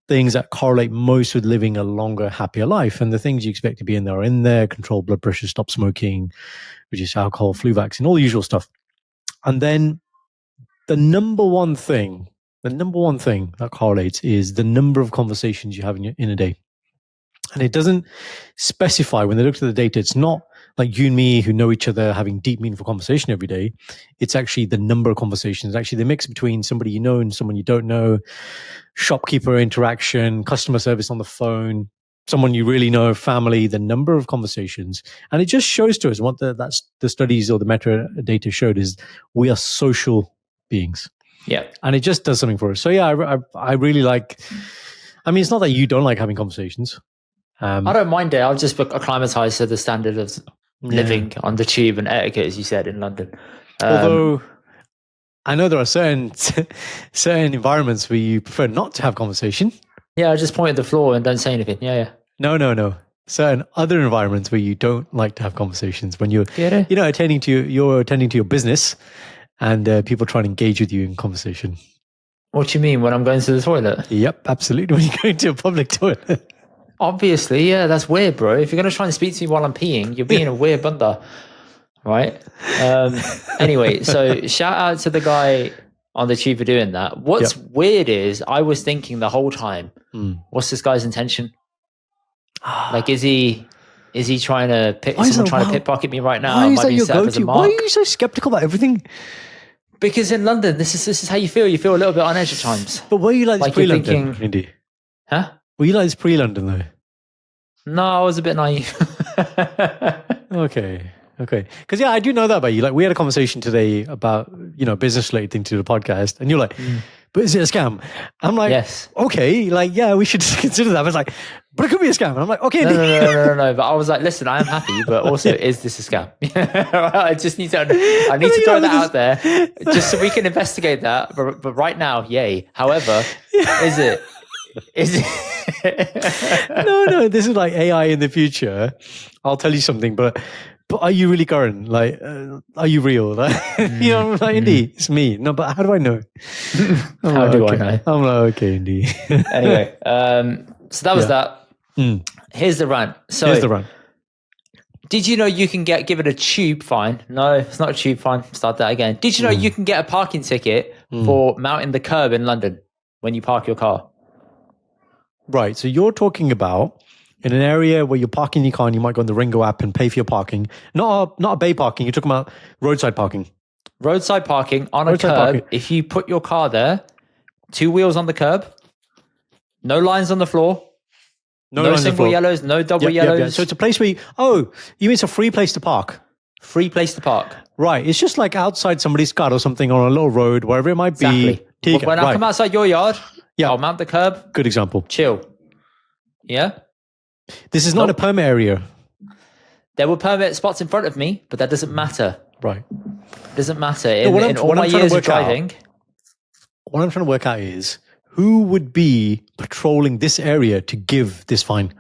things that correlate most with living a longer, happier life. And the things you expect to be in there are in there: control blood pressure, stop smoking, reduce alcohol, flu vaccine, all the usual stuff. And then the number one thing that correlates is the number of conversations you have in a day. And it doesn't specify when they looked at the data. It's not like you and me who know each other having deep, meaningful conversation every day. It's actually the number of conversations. Actually, the mix between somebody you know and someone you don't know, shopkeeper interaction, customer service on the phone, someone you really know, family, the number of conversations, and it just shows to us what the studies or the metadata showed is we are social beings. Yeah. And it just does something for us. So yeah, I really like. I mean, it's not that you don't like having conversations. I don't mind it. I've just acclimatized to the standard of living on the tube and etiquette, as you said, in London. Although I know there are certain environments where you prefer not to have conversation. Yeah, I just point at the floor and don't say anything. Yeah. No. Certain other environments where you don't like to have conversations when you're attending to your business and people try to engage with you in conversation. What do you mean when I'm going to the toilet? Yep, absolutely. When you're going to a public toilet. Obviously, yeah, that's weird, bro. If you're going to try and speak to me while I'm peeing, you're being a weird bunda, right? Anyway, so shout out to the guy on the tube for doing that. What's weird is I was thinking the whole time, what's this guy's intention? Like, is he trying to pickpocket me right now? Why is that your go-to? Why are you so skeptical about everything? Because in London, this is how you feel. You feel a little bit on edge at times. But were you like this pre-London, Indy? Huh? Were you like this pre-London though? No, I was a bit naive. Okay. Because I do know that about you. Like we had a conversation today about business-related thing to the podcast, and you're like, "But is it a scam?" I'm like, "Yes." Okay, like yeah, we should consider that. But it's like, but it could be a scam. And I'm like, okay, no. But I was like, listen, I am happy, but also, is this a scam? I just need to. I need to throw that out there, just so we can investigate that. But right now, yay. However, is it? No. This is like AI in the future. I'll tell you something, but are you really current? Like, are you real? Like, like Indy, it's me. No, but how do I know? How do I know? I'm like, okay, Indy. Anyway, so that was that. Here's the rant. Did you know you can get given a tube fine? No, it's not a tube fine. Start that again. Did you know you can get a parking ticket for mounting the curb in London when you park your car? Right. So you're talking about in an area where you're parking your car and you might go on the Ringo app and pay for your parking. Not a bay parking. You're talking about roadside parking. Roadside parking on a curb. Parking. If you put your car there, 2 wheels on the curb, no lines on the floor, no single yellows, no double yellows. Yeah. So it's a place where you mean it's a free place to park? Free place to park. Right. It's just like outside somebody's car or something on a little road, wherever it might be. Exactly. When I come outside your yard, I'll mount the curb. Good example. Chill. Yeah? This is not a permit area. There were permit spots in front of me, but that doesn't matter. Right. It doesn't matter. In all my years of driving. What I'm trying to work out is who would be patrolling this area to give this fine?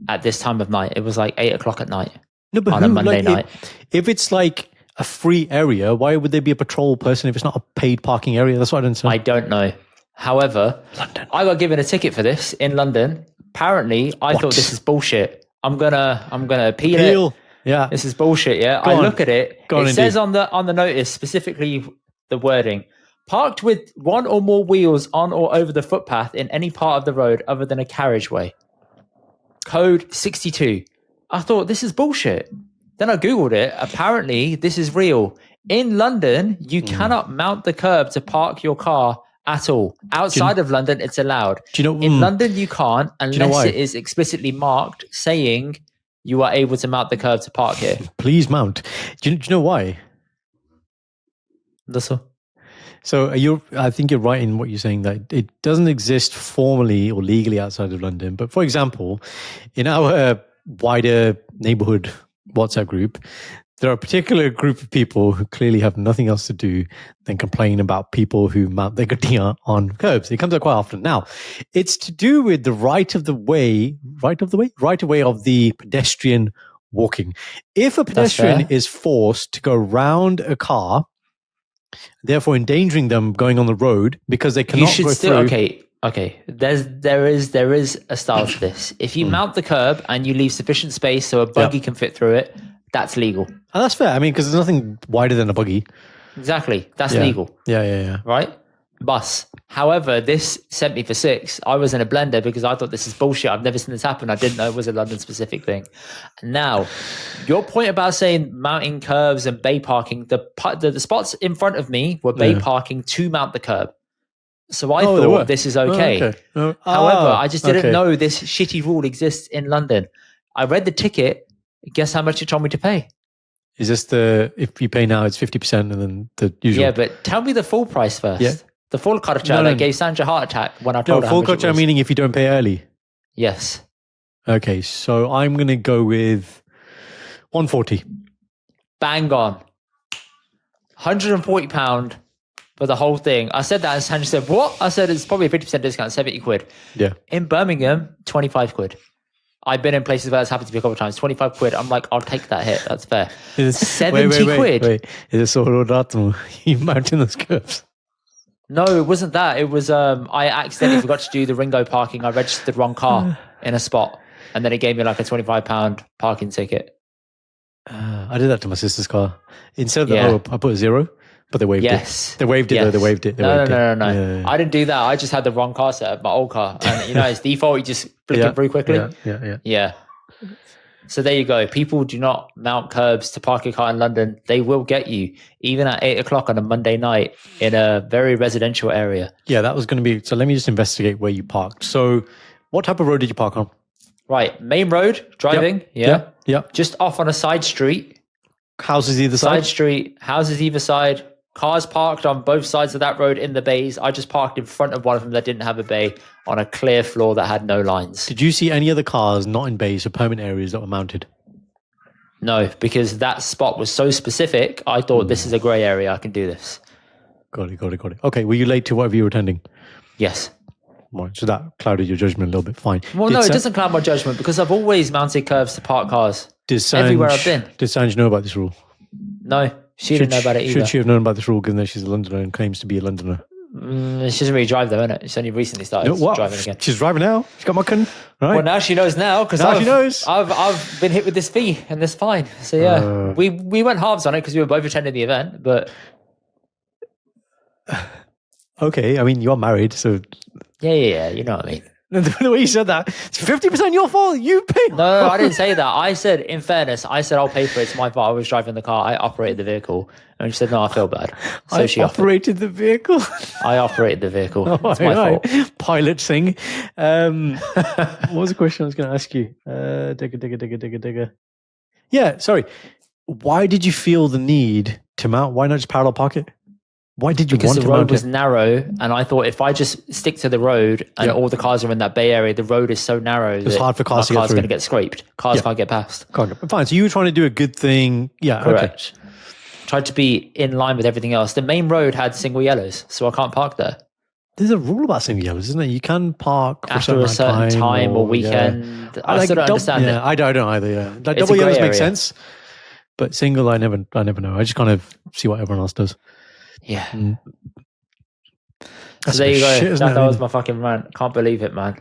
At this time of night. It was like 8 o'clock at night. No, but on a Monday night. If it's like a free area, why would there be a patrol person if it's not a paid parking area? That's what I don't understand. I don't know. However, London. I got given a ticket for this in London. Apparently, I thought this is bullshit. I'm gonna appeal it. Yeah, this is bullshit. Yeah, look at it. It says on the notice specifically the wording: parked with one or more wheels on or over the footpath in any part of the road other than a carriageway. Code 62. I thought this is bullshit. Then I googled it. Apparently, this is real. In London, you cannot mount the curb to park your car at all. Outside of London, it's allowed. In London, you can't unless it is explicitly marked saying you are able to mount the curb to park here. Please mount. Do you know why? That's all. So I think you're right in what you're saying that it doesn't exist formally or legally outside of London. But for example, in our wider neighborhood WhatsApp group, there are a particular group of people who clearly have nothing else to do than complain about people who mount their gardenia on curbs. It comes up quite often. Now, it's to do with the right of way of the pedestrian walking. If a pedestrian is forced to go around a car, therefore endangering them going on the road because they cannot go through. Okay. There is a style to this. If you mount the curb and you leave sufficient space so a buggy can fit through it, that's legal. And that's fair. I mean, because there's nothing wider than a buggy. Exactly. That's legal. Yeah. Right? Bus. However, this sent me for 6. I was in a blender because I thought this is bullshit. I've never seen this happen. I didn't know it was a London specific thing. Now, your point about saying mounting curbs and bay parking, the spots in front of me were bay parking to mount the curb. So I Oh, they were. thought this is okay. Oh, okay. However, I just didn't okay. know this shitty rule exists in London. I read the ticket. Guess how much it told me to pay? Is this if you pay now, it's 50% and then the usual? Yeah, but tell me the full price first. Yeah. The full culture No, no. that gave Sandra a heart attack when I No, told her how full much it culture was. meaning if you don't pay early. Yes. Okay, so I'm going to go with 140. Bang on. £140 for the whole thing. I said that and Sandra said, what? I said, it's probably a 50% discount, 70 quid. Yeah. In Birmingham, 25 quid. I've been in places where it's happened to me a couple of times. 25 quid. I'm like, I'll take that hit. That's fair. 70 quid. Wait. Is it solo datum? You mounting those curves? No, it wasn't that. It was I accidentally forgot to do the Ringo parking. I registered the wrong car in a spot. And then it gave me like a £25 parking ticket. I did that to my sister's car. Instead of Yeah. I put a 0, but they waived Yes. it. They waived it, though. They waived it. They No. waived it. Yeah. I didn't do that. I just had the wrong car set up, my old car. And, you know, it's default. You just flick it through quickly. Yeah. So there you go. People do not mount curbs to park a car in London. They will get you, even at 8 o'clock on a Monday night in a very residential area. Yeah, that was going to be... So let me just investigate where you parked. So what type of road did you park on? Right. Main road, driving. Yep. Just off on a side street. Houses either Side side? street, houses either side. Cars parked on both sides of that road in the bays. I just parked in front of one of them that didn't have a bay on a clear floor that had no lines. Did you see any other cars not in bays or permanent areas that were mounted? No, because that spot was so specific. I thought this is a grey area. I can do this. Got it. Okay, were you late to whatever you were attending? Yes. Right, so that clouded your judgment a little bit. Fine. Well, no, it doesn't cloud my judgment because I've always mounted curves to park cars. Everywhere I've been. Did Sanj know about this rule? No, she didn't know about it either. Should she have known about this rule given that she's a Londoner and claims to be a Londoner? She doesn't really drive though, innit? She's only recently started driving again. She's driving now. She's got my con. Right. Well, now she knows now because Now she knows. I've been hit with this fee and this fine. So yeah, we went halves on it because we were both attending the event. But okay, I mean you're married, so yeah, you know what I mean. The way you said that, it's 50% your fault. You pay. No, I didn't say that. I said, in fairness, I'll pay for it. It's my fault. I was driving the car. I operated the vehicle. And she said, no, I feel bad. So I she offered. operated the vehicle. I operated the vehicle. It's my Right. fault. Pilot thing. What was the question I was going to ask you? Digger. Yeah, sorry. Why did you feel the need to mount? Why not just parallel park it? Why did you Because want the to road mount was it? narrow, and I thought if I just stick to the road and all the cars are in that bay area, the road is so narrow that hard for cars to get car's through. going to get scraped. Cars can't get past. Fine. So you were trying to do a good thing. Yeah, Correct. Tried to be in line with everything else. The main road had single yellows, so I can't park there. There's a rule about single yellows, isn't there? You can park for After a certain time or weekend. Yeah. I still don't understand it. I don't either. Yeah, like, It's double a grey yellows make area. sense, but single, I never know. I just kind of see what everyone else does. Yeah. That's So there a you bit go. shit, isn't that it? was my fucking rant. Can't believe it, man.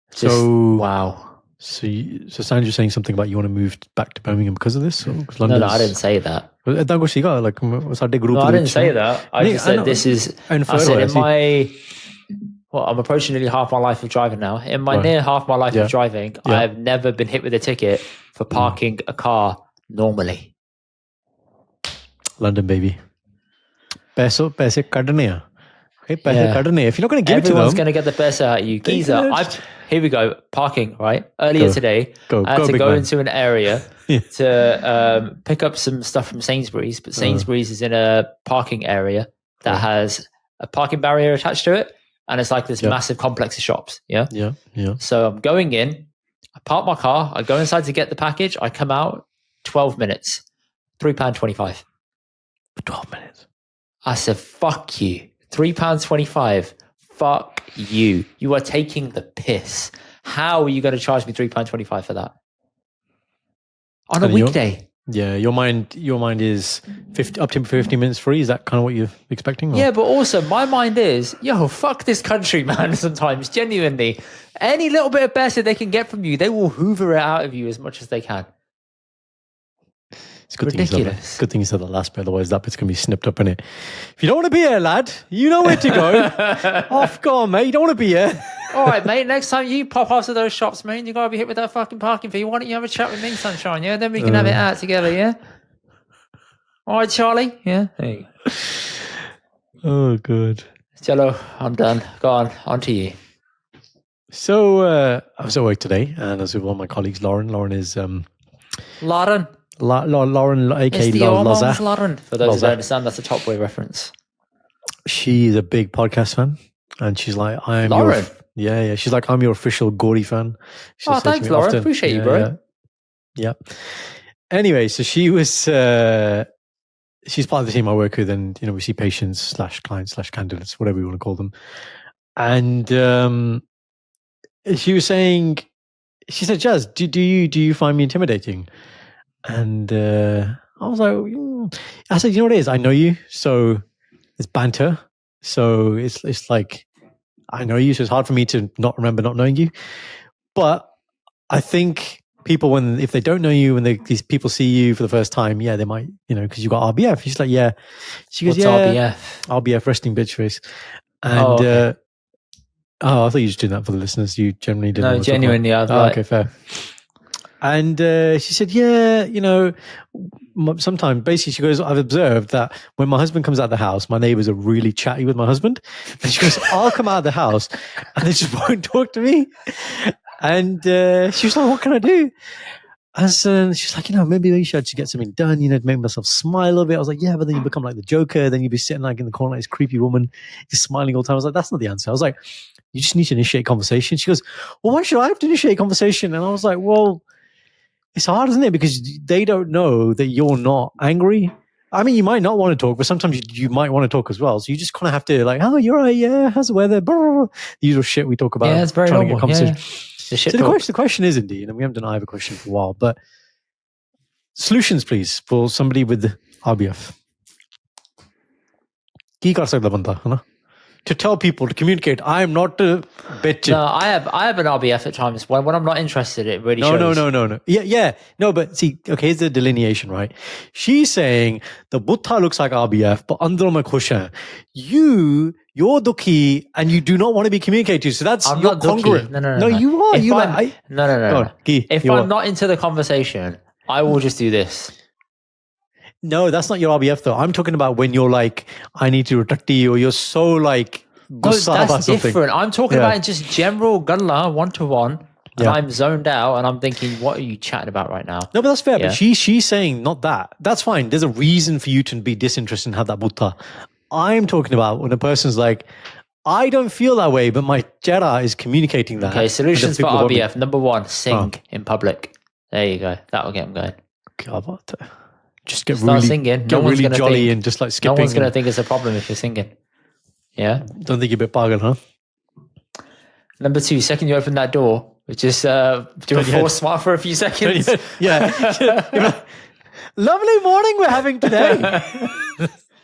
Just, So wow. So Sandra's saying something about you want to move back to Birmingham because of this? No, I didn't say that. Like, No, I didn't say that. I just said this is. I said in my. Well, I'm approaching nearly half my life of driving now. In my near half my life of driving, I have never been hit with a ticket for parking a car normally. London, baby. Paise kadne hai. Okay, paise kadne hai. If you're not going to give it to them, everyone's going to get the best out of you, geezer. Here we go. Parking, right? Earlier today, I had to go into an area to pick up some stuff from Sainsbury's, but Sainsbury's is in a parking area that has a parking barrier attached to it, and it's like this massive complex of shops. Yeah. So I'm going in, I park my car, I go inside to get the package, I come out, 12 minutes, £3.25. 12 minutes. I said, fuck you. £3.25. Fuck you. You are taking the piss. How are you going to charge me £3.25 for that? On a weekday. Your mind is 50, up to 50 minutes free. Is that kind of what you're expecting? Or? Yeah, but also my mind is, fuck this country, man, sometimes, genuinely. Any little bit of better they can get from you, they will hoover it out of you as much as they can. It's good ridiculous. Good thing you said that last bit, otherwise that bit's going to be snipped up in it. If you don't want to be here, lad, you know where to go. Off, go on, mate. You don't want to be here. All right, mate. Next time you pop after those shops, man, you got to be hit with that fucking parking fee. Why don't you have a chat with me, sunshine? Yeah, then we can have it out together. Yeah. All right, Charlie. Yeah. There you go. Oh, good. Cello, I'm done. Go on to you. So I was at work today, and I was with one of my colleagues, Lauren. Lauren is Lauren. Lauren, aka It's the old Loza. mom's Lauren. For those who Loza. don't understand, that's a Top Boy reference. She's a big podcast fan, and she's like, "I am Lauren. yeah. She's like, "I'm your official Gordy fan." She Oh, says to thanks, me Lauren. often. Appreciate you, bro. Yeah. Anyway, so she was. She's part of the team I work with, and we see patients / clients / candidates, whatever you want to call them. And she was saying, she said, "Jazz, do you find me intimidating?" And I was like, I said, "You know what it is? I know you, so it's banter. So it's like I know you, so it's hard for me to not remember not knowing you. But I think people, if they don't know you, when these people see you for the first time, they might, because you got RBF." She's like, "Yeah." She goes, What's "Yeah, RBF? RBF, resting bitch face." And Okay. I thought you were just doing that for the listeners. You generally didn't. No, genuinely, I've okay, fair. And she said, "Yeah, sometimes," basically, she goes, "I've observed that when my husband comes out of the house, my neighbors are really chatty with my husband." And she goes, "I'll come out of the house and they just won't talk to me." And she was like, "What can I do?" And so she's like, maybe I should get something done, to make myself smile a little bit. I was like, "Yeah, but then you become like the Joker. Then you'd be sitting like in the corner like this creepy woman, just smiling all the time." I was like, "That's not the answer." I was like, "You just need to initiate conversation." She goes, "Well, why should I have to initiate conversation?" And I was like, "Well, it's hard, isn't it? Because they don't know that you're not angry. I mean, you might not want to talk, but sometimes you might want to talk as well. So you just kind of have to like, oh, you're right. Yeah. How's the weather? Blah, blah, blah. The usual shit we talk about. Yeah, it's very trying normal. to get conversation. Yeah. So the question is, Indy, we haven't done I have a question for a while, but solutions, please, for somebody with RBF. Ki kar sakda banda, hai na? To tell people, to communicate, I am not a bitch. No, I have an RBF at times. When I'm not interested, it really shows. No. Yeah. No, but see, okay, here's the delineation, right? She's saying the Buddha looks like RBF, but andron mein khush hai. You're dukhi, and you do not want to be communicated. So that's I'm you're not congruent. No, you are. No. If I'm not into the conversation, I will just do this. No, that's not your RBF though. I'm talking about when you're like, I need to protect you, or you're so like gussa about that's something. different. I'm talking about just general galla, one-to-one, and I'm zoned out, and I'm thinking, what are you chatting about right now? No, but that's fair. But she's saying not that. That's fine. There's a reason for you to be disinterested and have that buddha. I'm talking about when a person's like, I don't feel that way, but my Jedi is communicating that. Okay, solutions for RBF. Number 1, sing in public. There you go. That will get them going. God, just get Start really singing. Get really jolly and just like skipping. No one's going to think it's a problem if you're singing. Yeah. Don't think you're a bit pagal, huh? Number 2, second you open that door, just do a force smile for a few seconds. Yeah. Lovely morning we're having today.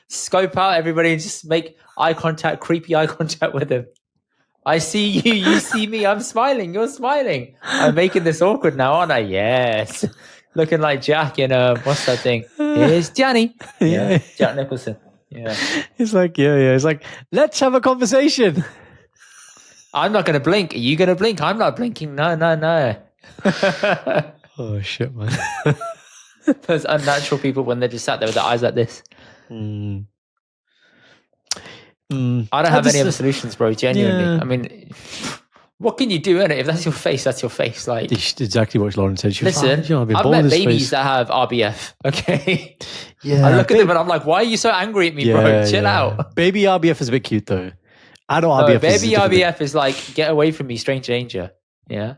Scope out everybody and just make eye contact, creepy eye contact with them. I see you, you see me, I'm smiling, you're smiling. I'm making this awkward now, aren't I? Yes. Looking like Jack in what's that thing? Here's Johnny. Yeah. Jack Nicholson. Yeah. It's like, it's like, let's have a conversation. I'm not going to blink. Are you going to blink? I'm not blinking. No. Oh, shit, man. Those unnatural people when they're just sat there with their eyes like this. I don't have any other solutions, bro. Genuinely. Yeah. I mean, what can you do in it? If that's your face, that's your face. Like, it's exactly what Lauren said. She was listen, like, I've met babies that have RBF. Okay. Yeah. I look at them and I'm like, why are you so angry at me, bro? Chill out. Baby RBF is a bit cute though. Adult RBF baby RBF is like, get away from me, stranger danger. Yeah.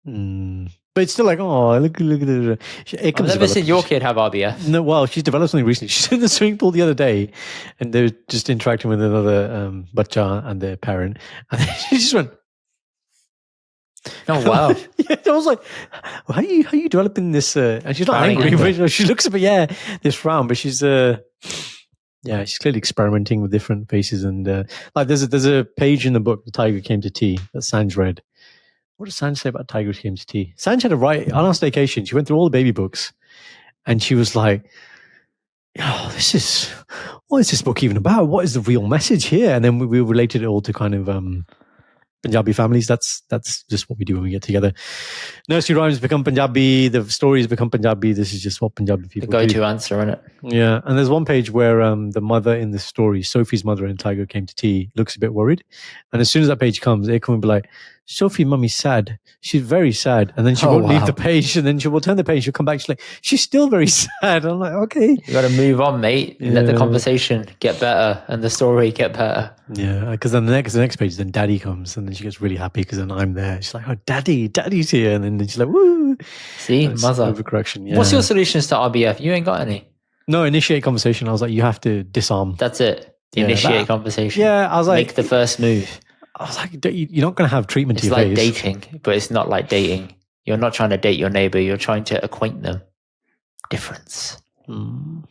But it's still like, oh, look at it. I've never seen your kid have RBF. No, well, she's developed something recently. She's in the swimming pool the other day, and they were just interacting with another bacha and their parent, and she just went. Oh wow! Yeah, I was like, well, how are you developing this? And she's not angry, but she looks at this frown, but she's she's clearly experimenting with different faces, and like there's a page in the book, The Tiger Came to Tea, that Sanj read. What does Sanj say about Tiger Came to Tea? Sanj had on our staycation, she went through all the baby books, and she was like, oh, what is this book even about? What is the real message here? And then we related it all to kind of Punjabi families. That's just what we do when we get together. Nursery rhymes become Punjabi. The stories become Punjabi. This is just what Punjabi The people go-to do. answer, isn't it? Yeah, and there's one page where the mother in the story, Sophie's mother in Tiger Came to Tea, looks a bit worried. And as soon as that page comes, Akon will be like, Sophie, mummy's sad. She's very sad. And then she won't leave the page, and then she will turn the page. She'll come back. She's like, she's still very sad. I'm like, okay. You got to move on, mate. Let the conversation get better and the story get better. Yeah, because then the next page, then Daddy comes, and then she gets really happy because then I'm there. She's like, oh, Daddy's here. And then she's like, woo. See, mother. Overcorrection. Yeah. What's your solutions to RBF? You ain't got any. No, initiate conversation. I was like, you have to disarm. That's it. Initiate conversation. Yeah, I was like, make the first move. I was like, you're not going to have treatment to It's your like face. dating, but it's not like dating. You're not trying to date your neighbor. You're trying to acquaint them. Difference. How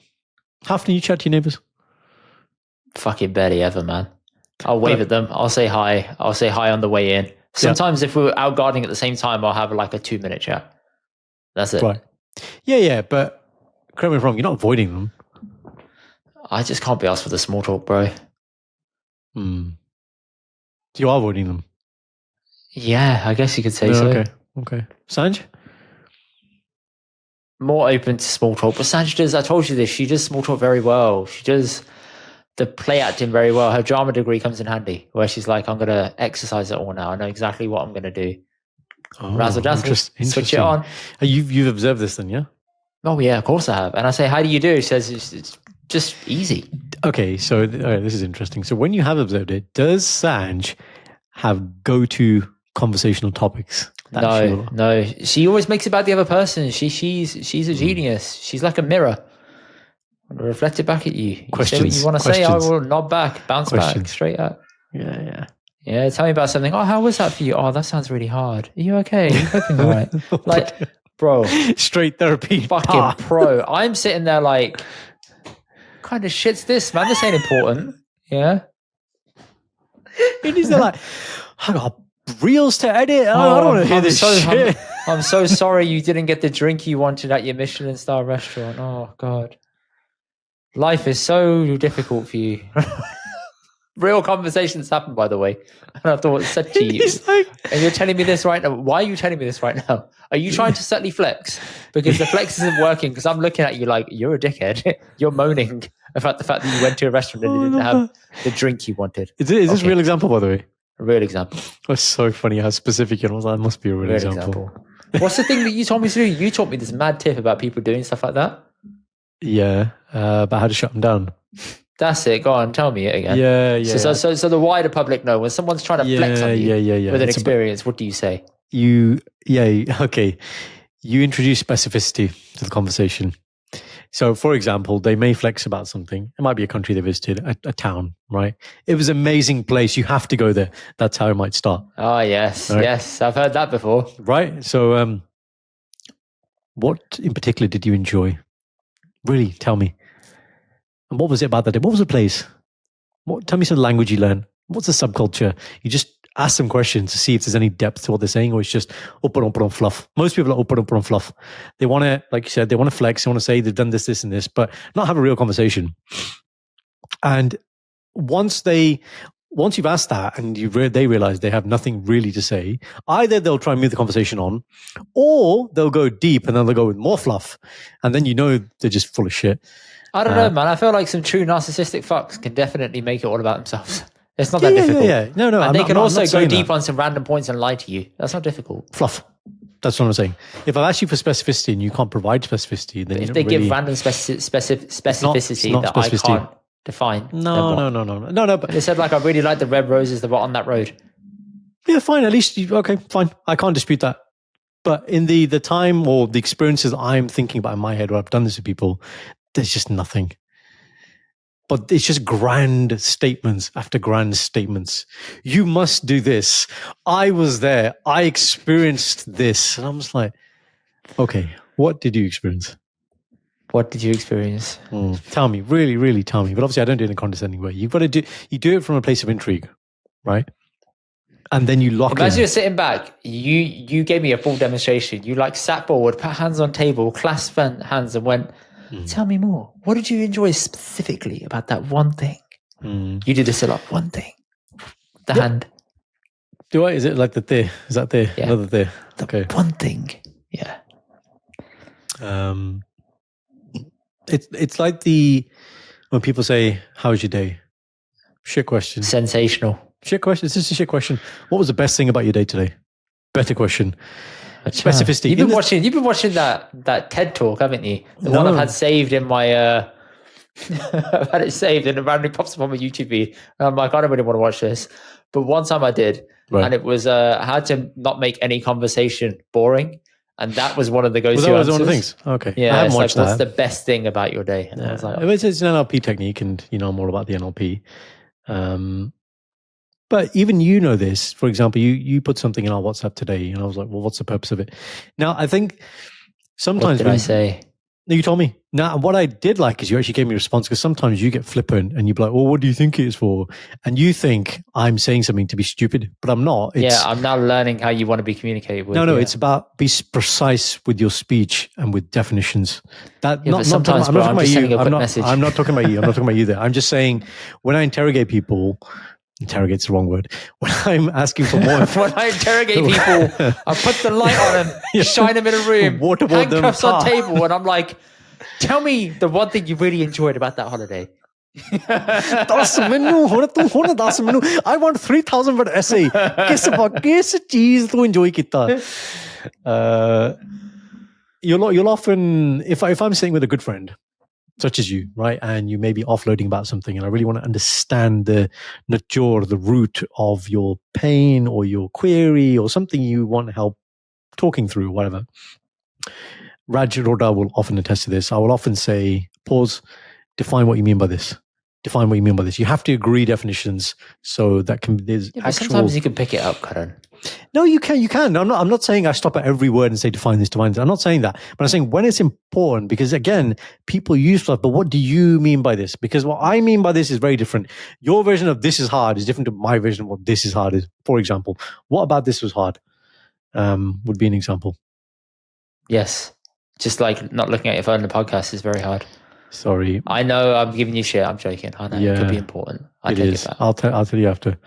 often do you chat to your neighbors? Fucking barely ever, man. I'll wave at them. I'll say hi. I'll say hi on the way in. Sometimes if we're out gardening at the same time, I'll have like a 2-minute chat. That's it. Right. Yeah, but correct me if I'm wrong, you're not avoiding them. I just can't be asked for the small talk, bro. You are avoiding them. Yeah, I guess you could say so. Okay. Sanj? More open to small talk. But Sanj does, I told you this, she does small talk very well. She does the play acting very well. Her drama degree comes in handy, where she's like, I'm going to exercise it all now. I know exactly what I'm going to do. Razzle dazzle, switch it on. You've observed this then, yeah? Oh, yeah, of course I have. And I say, how do you do? She says, it's just easy. Okay, so this is interesting. So when you have observed it, does Sanj have go-to conversational topics? No. She always makes it about the other person. She's a genius. She's like a mirror. I'll reflect it back at you. You say what you want to say, I will nod back, bounce back, straight up. Yeah, tell me about something. Oh, how was that for you? Oh, that sounds really hard. Are you okay? Are you coping all right? Like, bro. Straight therapy. Fucking pro. I'm sitting there like, what kind of shit's this, man? This ain't important. Yeah. And he's like, I got reels to edit. I don't want to hear this shit. I'm so sorry you didn't get the drink you wanted at your Michelin star restaurant. Oh, God. Life is so difficult for you. Real conversations happen, by the way. And I thought, said to you, and you're telling me this right now. Why are you telling me this right now? Are you trying to subtly flex? Because the flex isn't working. Because I'm looking at you like you're a dickhead. You're moaning about the fact that you went to a restaurant and you didn't have the drink you wanted. Is this a real example, by the way? A real example. That's so funny how specific it was. That must be a real example. What's the thing that you told me to do? You taught me this mad tip about people doing stuff like that. Yeah, about how to shut them down. That's it. Go on, tell me it again. Yeah. So the wider public know when someone's trying to flex on you with an experience. What do you say? Okay. You introduce specificity to the conversation. So, for example, they may flex about something. It might be a country they visited, a town, right? It was an amazing place. You have to go there. That's how it might start. Oh, yes. Right? Yes, I've heard that before. Right. So, what in particular did you enjoy? Really, tell me. And what was it about that day? What was the place? Tell me some language you learned. What's the subculture? You just ask them questions to see if there's any depth to what they're saying, or it's just put on fluff. Most people are put on fluff. They want to, like you said, they want to flex. They want to say they've done this, this, and this, but not have a real conversation. And once you've asked that and they realize they have nothing really to say, either they'll try and move the conversation on, or they'll go deep and then they'll go with more fluff. And then they're just full of shit. I don't know, man. I feel like some true narcissistic fucks can definitely make it all about themselves. It's not that difficult. Yeah. No. And they can also go deep on some random points and lie to you. That's not difficult. Fluff. That's what I'm saying. If I've asked you for specificity and you can't provide specificity, then if they give random specificity that I can't define. No. But they said like, I really like the red roses that were on that road. Yeah, fine. At least okay, fine. I can't dispute that. But in the time or the experiences I'm thinking about in my head where I've done this with people, there's just nothing. But it's just grand statements after grand statements. You must do this. I was there. I experienced this. And I'm just like, okay, what did you experience? What did you experience? Tell me, really, really tell me. But obviously I don't do it in a condescending way. You've got to you do it from a place of intrigue, right? And then you lock in. Imagine you're sitting back. You gave me a full demonstration. You like sat forward, put hands on table, clasped hands and went, tell me more. What did you enjoy specifically about that one thing? You did this a lot. One thing. The hand. Do I? Is it like the there? Is that there? Yeah. Another there. The Okay. one thing. Yeah. It's like when people say, "How's your day?" Shit question. Sensational. Shit question. It's just a shit question. What was the best thing about your day today? Better question. Specificity. You've been watching that TED talk, haven't you? The one I've had saved in my I've had it saved and it randomly pops up on my YouTube feed. And I'm like, I don't really want to watch this. But one time I did, and it was how to not make any conversation boring. And that was one of the go-to answers. That was one of the things. Okay. Yeah, I haven't watched that. What's the best thing about your day? And I was like, it's an NLP technique, and I'm all about the NLP. But even this, for example, you put something in our WhatsApp today, and I was like, well, what's the purpose of it? Now, I think sometimes what did I say? No, you told me. Now, what I did like is you actually gave me a response, because sometimes you get flippant and you'd be like, well, what do you think it is for? And you think I'm saying something to be stupid, but I'm not. I'm now learning how you want to be communicated with. No, it's about be precise with your speech and with definitions. I'm not talking about you there. I'm just saying when I interrogate people, interrogate's the wrong word. When I'm asking for more, when I interrogate people, I put the light on them, shine them in a room, handcuffs on table, and I'm like, tell me the one thing you really enjoyed about that holiday. I want 3,000 word essay. Kiss cheese to enjoy kita. You'll often, if I'm sitting with a good friend, such as you, right? And you may be offloading about something, and I really want to understand the nature, the root of your pain or your query or something you want help talking through, whatever. Raj Roda will often attest to this. I will often say, pause, define what you mean by this. Define what you mean by this. You have to agree definitions so that there's actual... Sometimes you can pick it up, Karan. No, you can. I'm not saying I stop at every word and say define this, define this. I'm not saying that. But I'm saying when it's important, because again, people use stuff, but what do you mean by this? Because what I mean by this is very different. Your version of this is hard is different to my version of what this is hard is. For example, what about this was hard? Would be an example. Yes. Just like not looking at your phone on the podcast is very hard. Sorry. I know I'm giving you shit. I'm joking. I know it could be important. It is. I'll tell you after.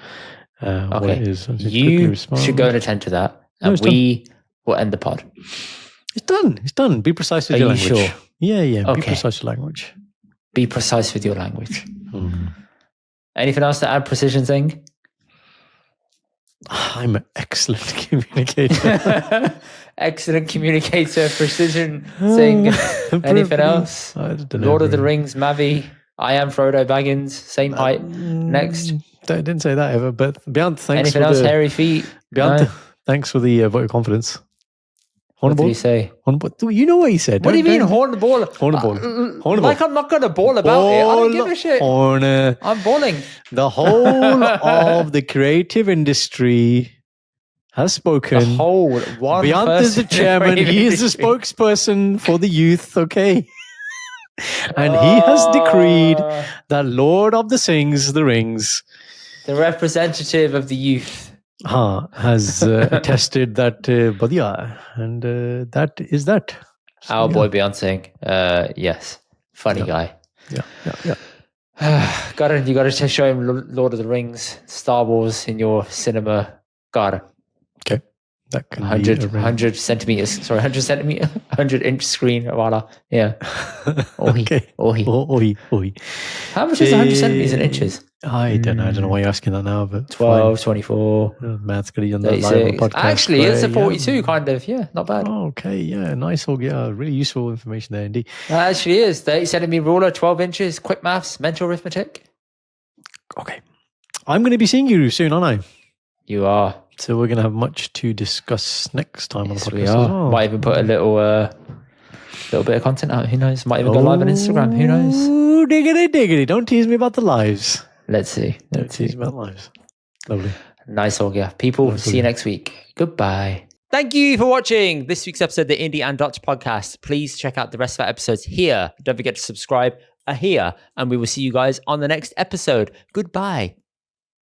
What it is. You should go and attend to that, and we will end the pod. It's done. Be precise with your language. Sure? Yeah. Okay. Be precise with language. Be precise with your language. Anything else to add? Precision thing? I'm an excellent communicator. Excellent communicator, precision thing. Anything else? I don't know. Lord of the Rings, Mavi. I am Frodo Baggins. Same height. Next. I didn't say that ever, but Beyond, thanks. Anything else? Hairy feet? Beyond, thanks for the vote of confidence. What did he say? You know what he said. What do you mean, horn the ball? Like I'm not going to ball about it. I don't give a shit. I'm balling. The whole of the creative industry has spoken. The whole one. Beyond is the chairman. He is the spokesperson for the youth. Okay. And he has decreed that Lord of the Rings, the representative of the youth, has attested that Badia, and that is that. Our boy Beyonce. Yes. Funny guy. Yeah. You got to show him Lord of the Rings, Star Wars in your cinema. Got Okay. That can 100 centimeters. Sorry, 100 centimeter, 100-inch screen. Voila. Yeah. Okay. Ohi. How much is 100 centimeters in inches? I don't know. I don't know why you're asking that now, but 12, fine. 24. Math's going to be on the live podcast. Actually, it's a 42 kind of. Yeah, not bad. Oh, okay. Yeah, nice. Really useful information there, indeed. That actually is. 30 centimeter ruler, 12 inches, quick maths, mental arithmetic. Okay. I'm going to be seeing you soon, aren't I? You are. So we're going to have much to discuss next time on the podcast. We are. As well. Might even put a little bit of content out. Who knows? Might even go live on Instagram. Who knows? Ooh, diggity. Don't tease me about the lives. Let's see. Don't tease me about lives. Lovely. Nice, Olga. People, see you next week. Goodbye. Thank you for watching this week's episode of the Indy and Doctor podcast. Please check out the rest of our episodes here. Don't forget to subscribe here, and we will see you guys on the next episode. Goodbye.